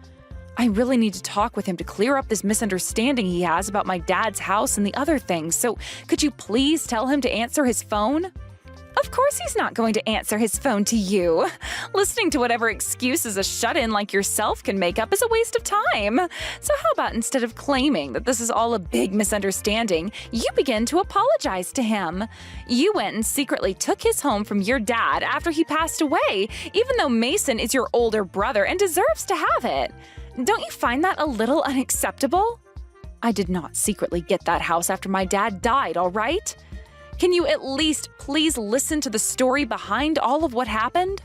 I really need to talk with him to clear up this misunderstanding he has about my dad's house and the other things, so could you please tell him to answer his phone? Of course he's not going to answer his phone to you. Listening to whatever excuses a shut-in like yourself can make up is a waste of time. So how about instead of claiming that this is all a big misunderstanding, you begin to apologize to him? You went and secretly took his home from your dad after he passed away, even though Mason is your older brother and deserves to have it. Don't you find that a little unacceptable? I did not secretly get that house after my dad died, all right? Can you at least please listen to the story behind all of what happened?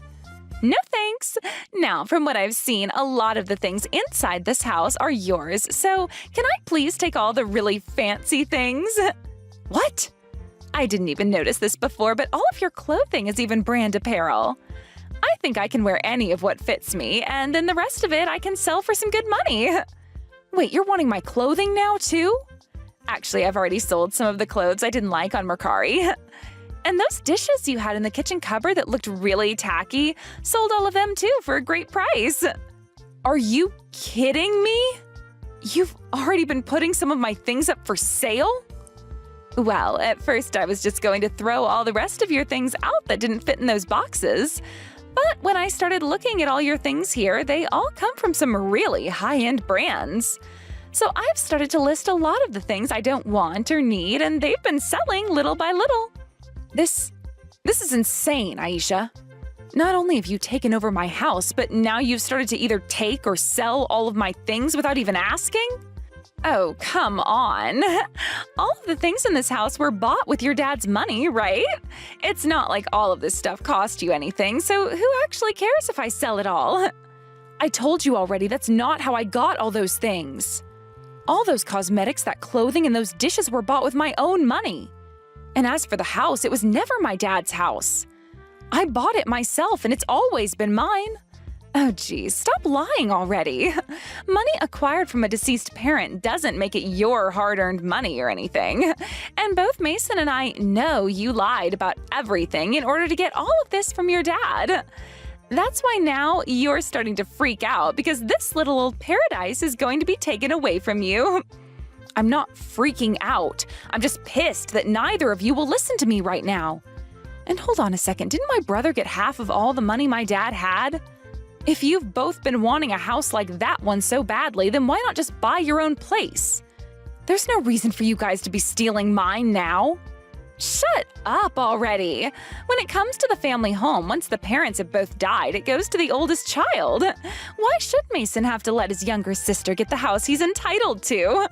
No thanks. Now, from what I've seen, a lot of the things inside this house are yours, so can I please take all the really fancy things? What? I didn't even notice this before, but all of your clothing is even brand apparel. I think I can wear any of what fits me, and then the rest of it I can sell for some good money. Wait, you're wanting my clothing now, too? Actually, I've already sold some of the clothes I didn't like on Mercari. And those dishes you had in the kitchen cupboard that looked really tacky, sold all of them, too, for a great price. Are you kidding me? You've already been putting some of my things up for sale? Well, at first I was just going to throw all the rest of your things out that didn't fit in those boxes. But when I started looking at all your things here, they all come from some really high-end brands. So I've started to list a lot of the things I don't want or need, and they've been selling little by little. This is insane, Aisha. Not only have you taken over my house, but now you've started to either take or sell all of my things without even asking? Oh, come on. All of the things in this house were bought with your dad's money, right? It's not like all of this stuff cost you anything, so who actually cares if I sell it all? I told you already that's not how I got all those things. All those cosmetics, that clothing, and those dishes were bought with my own money. And as for the house, it was never my dad's house. I bought it myself, and it's always been mine. Oh, geez, stop lying already. Money acquired from a deceased parent doesn't make it your hard-earned money or anything. And both Mason and I know you lied about everything in order to get all of this from your dad. That's why now you're starting to freak out because this little old paradise is going to be taken away from you. I'm not freaking out. I'm just pissed that neither of you will listen to me right now. And hold on a second, didn't my brother get half of all the money my dad had? If you've both been wanting a house like that one so badly, then why not just buy your own place? There's no reason for you guys to be stealing mine now. Shut up already. When it comes to the family home, once the parents have both died, it goes to the oldest child. Why should Mason have to let his younger sister get the house he's entitled to?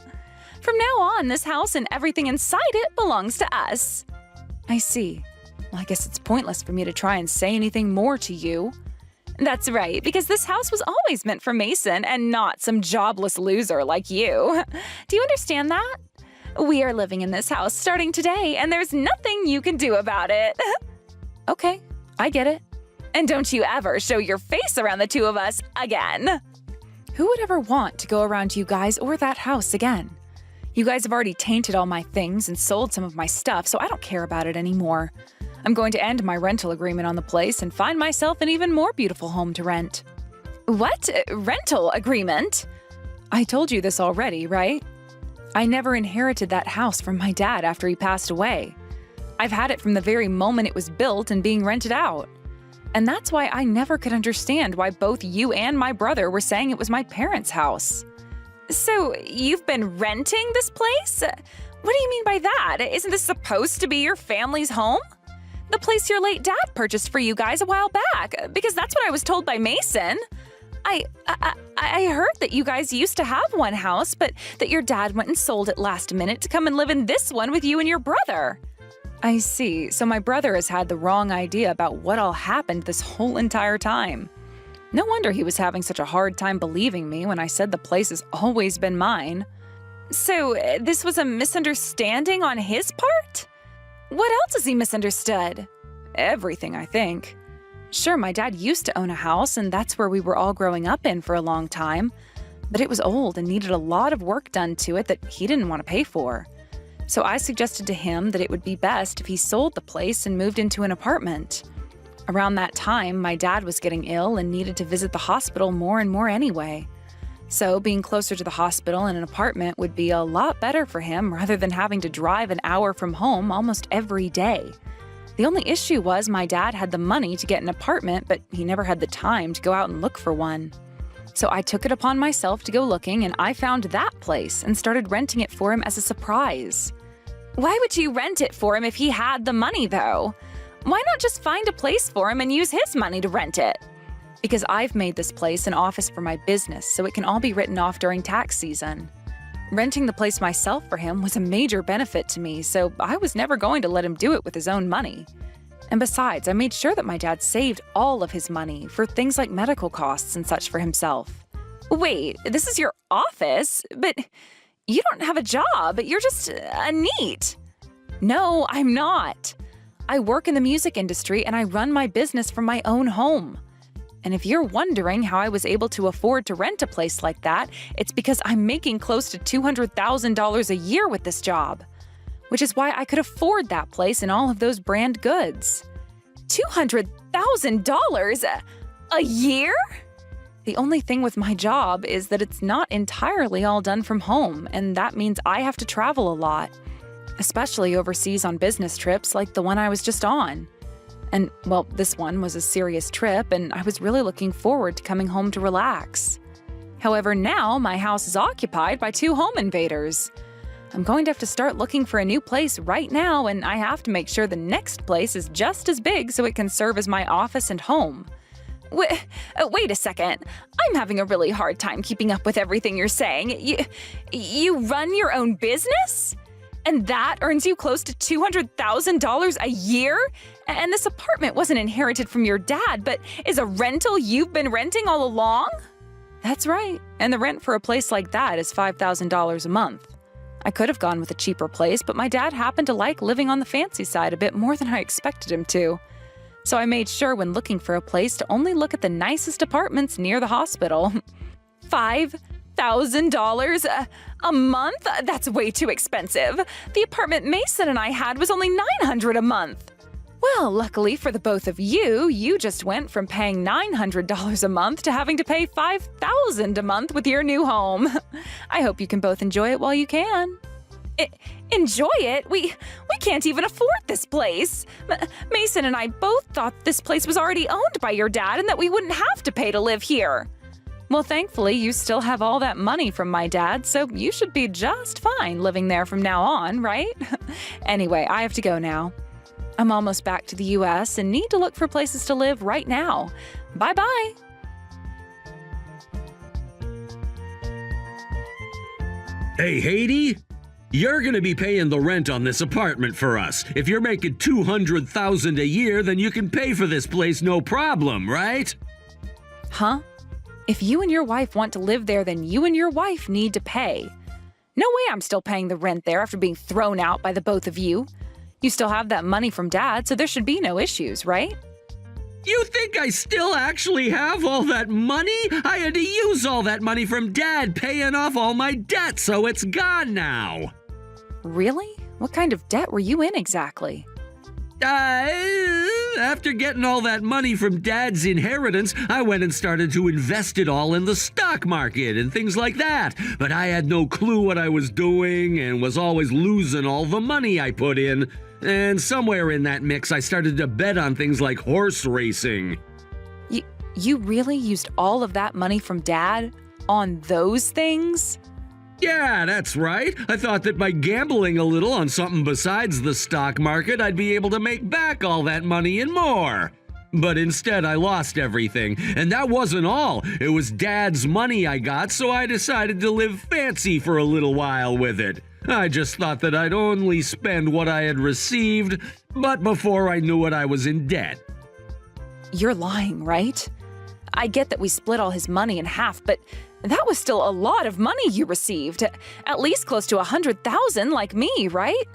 From now on, this house and everything inside it belongs to us. I see. Well, I guess it's pointless for me to try and say anything more to you. That's right, because this house was always meant for Mason and not some jobless loser like you. Do you understand that? We are living in this house starting today, and there's nothing you can do about it. Okay, I get it. And don't you ever show your face around the two of us again. Who would ever want to go around you guys or that house again? You guys have already tainted all my things and sold some of my stuff, so I don't care about it anymore. I'm going to end my rental agreement on the place and find myself an even more beautiful home to rent. What? Rental agreement? I told you this already, right? I never inherited that house from my dad after he passed away. I've had it from the very moment it was built and being rented out. And that's why I never could understand why both you and my brother were saying it was my parents' house. So, you've been renting this place? What do you mean by that? Isn't this supposed to be your family's home? The place your late dad purchased for you guys a while back, because that's what I was told by Mason. I heard that you guys used to have one house, but that your dad went and sold it last minute to come and live in this one with you and your brother. I see. So my brother has had the wrong idea about what all happened this whole entire time. No wonder he was having such a hard time believing me when I said the place has always been mine. So this was a misunderstanding on his part? What else has he misunderstood? Everything, I think. Sure, my dad used to own a house, and that's where we were all growing up in for a long time. But it was old and needed a lot of work done to it that he didn't want to pay for. So I suggested to him that it would be best if he sold the place and moved into an apartment. Around that time, my dad was getting ill and needed to visit the hospital more and more anyway. So being closer to the hospital and an apartment would be a lot better for him rather than having to drive an hour from home almost every day. The only issue was my dad had the money to get an apartment, but he never had the time to go out and look for one. So I took it upon myself to go looking, and I found that place and started renting it for him as a surprise. Why would you rent it for him if he had the money, though? Why not just find a place for him and use his money to rent it? Because I've made this place an office for my business, so it can all be written off during tax season. Renting the place myself for him was a major benefit to me, so I was never going to let him do it with his own money. And besides, I made sure that my dad saved all of his money for things like medical costs and such for himself. Wait, this is your office? But you don't have a job. You're just a NEET. No, I'm not. I work in the music industry and I run my business from my own home. And if you're wondering how I was able to afford to rent a place like that, it's because I'm making close to $200,000 a year with this job. Which is why I could afford that place and all of those brand goods. $200,000 a year? The only thing with my job is that it's not entirely all done from home, and that means I have to travel a lot. Especially overseas on business trips like the one I was just on. And, well, this one was a serious trip, and I was really looking forward to coming home to relax. However, now my house is occupied by 2 home invaders. I'm going to have to start looking for a new place right now, and I have to make sure the next place is just as big so it can serve as my office and home. Wait a second. I'm having a really hard time keeping up with everything you're saying. You run your own business? And that earns you close to $200,000 a year? And this apartment wasn't inherited from your dad, but is a rental you've been renting all along? That's right. And the rent for a place like that is $5,000 a month. I could have gone with a cheaper place, but my dad happened to like living on the fancy side a bit more than I expected him to. So I made sure when looking for a place to only look at the nicest apartments near the hospital. $5,000 a month? That's way too expensive. The apartment Mason and I had was only $900 a month. Well, luckily for the both of you, you just went from paying $900 a month to having to pay $5,000 a month with your new home. I hope you can both enjoy it while you can. Enjoy it? We can't even afford this place. Mason and I both thought this place was already owned by your dad and that we wouldn't have to pay to live here. Well, thankfully, you still have all that money from my dad, so you should be just fine living there from now on, right? Anyway, I have to go now. I'm almost back to the US and need to look for places to live right now. Bye-bye. Hey, Haiti, you're gonna be paying the rent on this apartment for us. If you're making $200,000 a year, then you can pay for this place no problem, right? Huh? If you and your wife want to live there, then you and your wife need to pay. No way I'm still paying the rent there after being thrown out by the both of you. You still have that money from Dad, so there should be no issues, right? You think I still actually have all that money? I had to use all that money from Dad paying off all my debt, so it's gone now. Really? What kind of debt were you in exactly? After getting all that money from Dad's inheritance, I went and started to invest it all in the stock market and things like that. But I had no clue what I was doing and was always losing all the money I put in. And somewhere in that mix, I started to bet on things like horse racing. You really used all of that money from Dad on those things? Yeah, that's right. I thought that by gambling a little on something besides the stock market, I'd be able to make back all that money and more. But instead, I lost everything. And that wasn't all. It was Dad's money I got, so I decided to live fancy for a little while with it. I just thought that I'd only spend what I had received, but before I knew it, I was in debt. You're lying, right? I get that we split all his money in half, but that was still a lot of money you received. At least close to $100,000 like me, right?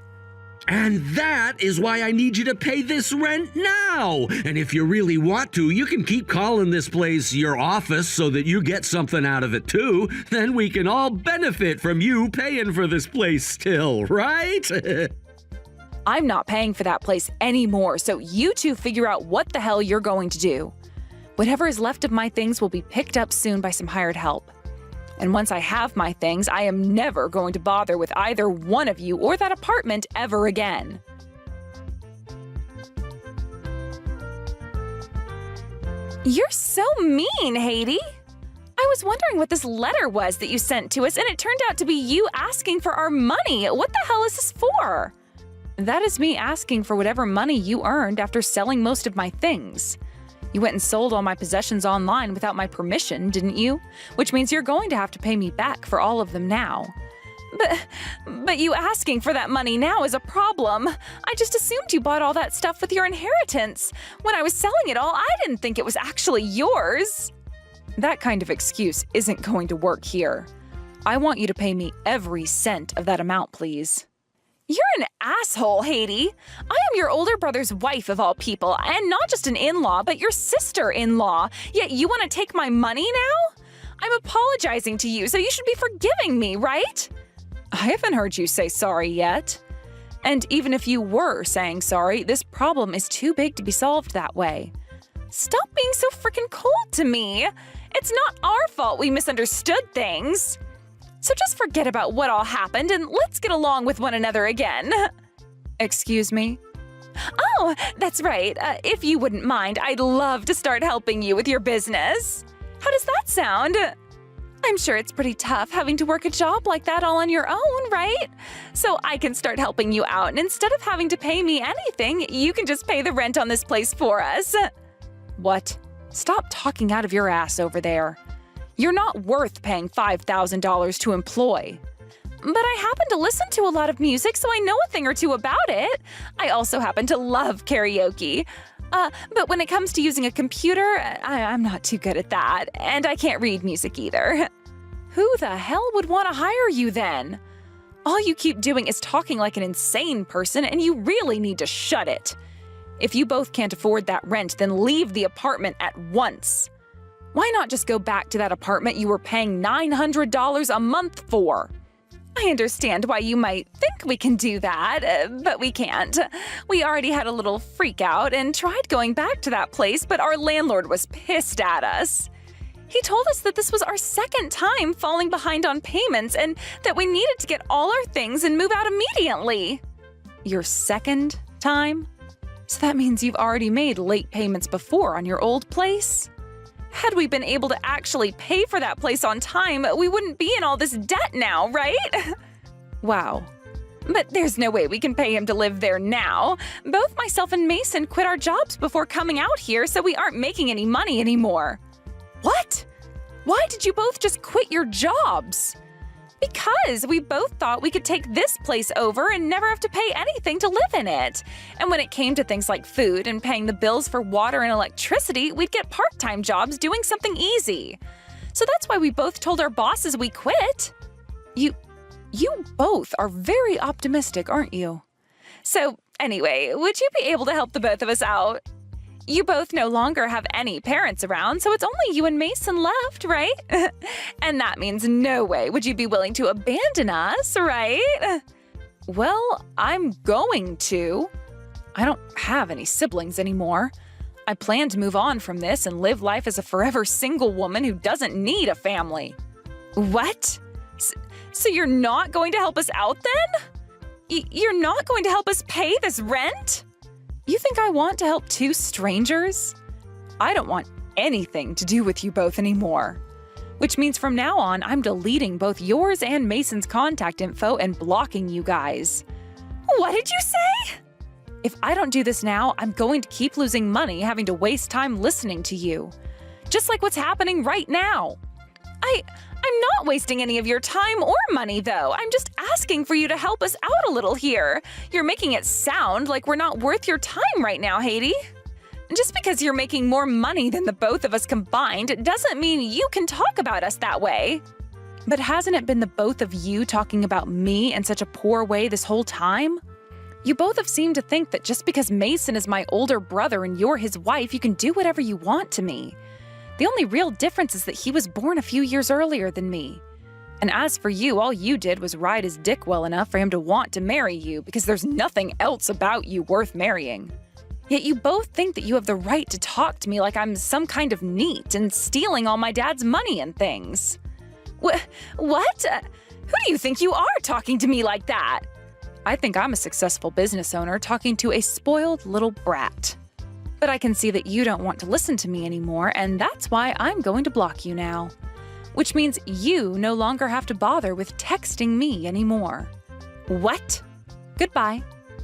And that is why I need you to pay this rent now. And if you really want to, you can keep calling this place your office so that you get something out of it too. Then we can all benefit from you paying for this place still, right? I'm not paying for that place anymore, so you two figure out what the hell you're going to do. Whatever is left of my things will be picked up soon by some hired help. And once I have my things, I am never going to bother with either one of you or that apartment ever again. You're so mean, Haiti. I was wondering what this letter was that you sent to us, and it turned out to be you asking for our money. What the hell is this for? That is me asking for whatever money you earned after selling most of my things. You went and sold all my possessions online without my permission, didn't you? Which means you're going to have to pay me back for all of them now. But you asking for that money now is a problem. I just assumed you bought all that stuff with your inheritance. When I was selling it all, I didn't think it was actually yours. That kind of excuse isn't going to work here. I want you to pay me every cent of that amount, please. You're an asshole, Haiti. I am your older brother's wife of all people, and not just an in-law, but your sister-in-law. Yet you want to take my money now? I'm apologizing to you, so you should be forgiving me, right? I haven't heard you say sorry yet. And even if you were saying sorry, this problem is too big to be solved that way. Stop being so freaking cold to me. It's not our fault we misunderstood things. So just forget about what all happened and let's get along with one another again. Excuse me? Oh, that's right. If you wouldn't mind, I'd love to start helping you with your business. How does that sound? I'm sure it's pretty tough having to work a job like that all on your own, right? So I can start helping you out, and instead of having to pay me anything, you can just pay the rent on this place for us. What? Stop talking out of your ass over there. You're not worth paying $5,000 to employ. But I happen to listen to a lot of music, so I know a thing or two about it. I also happen to love karaoke. But when it comes to using a computer, I'm not too good at that, and I can't read music either. Who the hell would want to hire you then? All you keep doing is talking like an insane person, and you really need to shut it. If you both can't afford that rent, then leave the apartment at once. Why not just go back to that apartment you were paying $900 a month for? I understand why you might think we can do that, but we can't. We already had a little freak out and tried going back to that place, but our landlord was pissed at us. He told us that this was our second time falling behind on payments and that we needed to get all our things and move out immediately. Your second time? So that means you've already made late payments before on your old place? Had we been able to actually pay for that place on time, we wouldn't be in all this debt now, right? Wow. But there's no way we can pay him to live there now. Both myself and Mason quit our jobs before coming out here, so we aren't making any money anymore. What? Why did you both just quit your jobs? Because we both thought we could take this place over and never have to pay anything to live in it. And when it came to things like food and paying the bills for water and electricity, we'd get part-time jobs doing something easy. So that's why we both told our bosses we quit. You both are very optimistic, aren't you? So anyway, would you be able to help the both of us out? You both no longer have any parents around, so it's only you and Mason left, right? And that means no way would you be willing to abandon us, right? Well, I'm going to. I don't have any siblings anymore. I plan to move on from this and live life as a forever single woman who doesn't need a family. What? So you're not going to help us out then? You're not going to help us pay this rent? You think I want to help two strangers? I don't want anything to do with you both anymore. Which means from now on, I'm deleting both yours and Mason's contact info and blocking you guys. What did you say? If I don't do this now, I'm going to keep losing money having to waste time listening to you. Just like what's happening right now. I'm not wasting any of your time or money, though. I'm just asking for you to help us out a little here. You're making it sound like we're not worth your time right now, Haiti. Just because you're making more money than the both of us combined doesn't mean you can talk about us that way. But hasn't it been the both of you talking about me in such a poor way this whole time? You both have seemed to think that just because Mason is my older brother and you're his wife, you can do whatever you want to me. The only real difference is that he was born a few years earlier than me. And as for you, all you did was ride his dick well enough for him to want to marry you because there's nothing else about you worth marrying. Yet you both think that you have the right to talk to me like I'm some kind of neat and stealing all my dad's money and things. What? Who do you think you are talking to me like that? I think I'm a successful business owner talking to a spoiled little brat. But I can see that you don't want to listen to me anymore, and that's why I'm going to block you now. Which means you no longer have to bother with texting me anymore. What? Goodbye.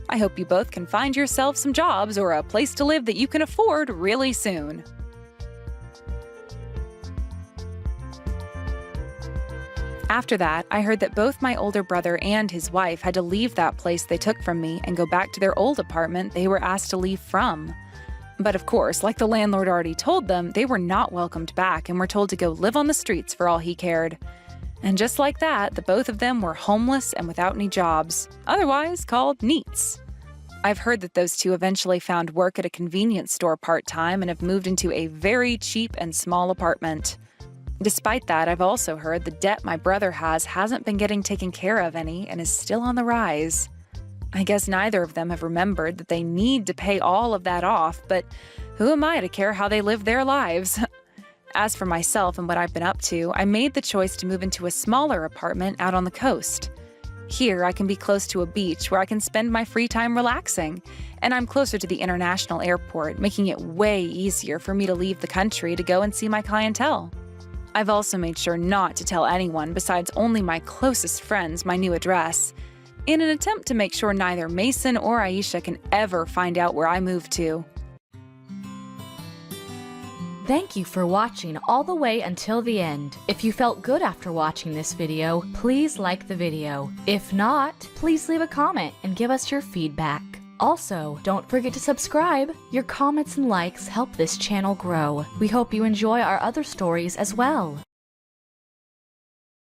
I hope you both can find yourselves some jobs or a place to live that you can afford really soon. After that, I heard that both my older brother and his wife had to leave that place they took from me and go back to their old apartment they were asked to leave from. But of course, like the landlord already told them, they were not welcomed back and were told to go live on the streets for all he cared. And just like that, the both of them were homeless and without any jobs, otherwise called neets. I've heard that those two eventually found work at a convenience store part-time and have moved into a very cheap and small apartment. Despite that, I've also heard the debt my brother hasn't been getting taken care of any and is still on the rise. I guess neither of them have remembered that they need to pay all of that off, but who am I to care how they live their lives? As for myself and what I've been up to, I made the choice to move into a smaller apartment out on the coast. Here, I can be close to a beach where I can spend my free time relaxing, and I'm closer to the international airport, making it way easier for me to leave the country to go and see my clientele. I've also made sure not to tell anyone besides only my closest friends my new address, in an attempt to make sure neither Mason or Aisha can ever find out where I moved to. Thank you for watching all the way until the end. If you felt good after watching this video, please like the video. If not, please leave a comment and give us your feedback. Also, don't forget to subscribe. Your comments and likes help this channel grow. We hope you enjoy our other stories as well.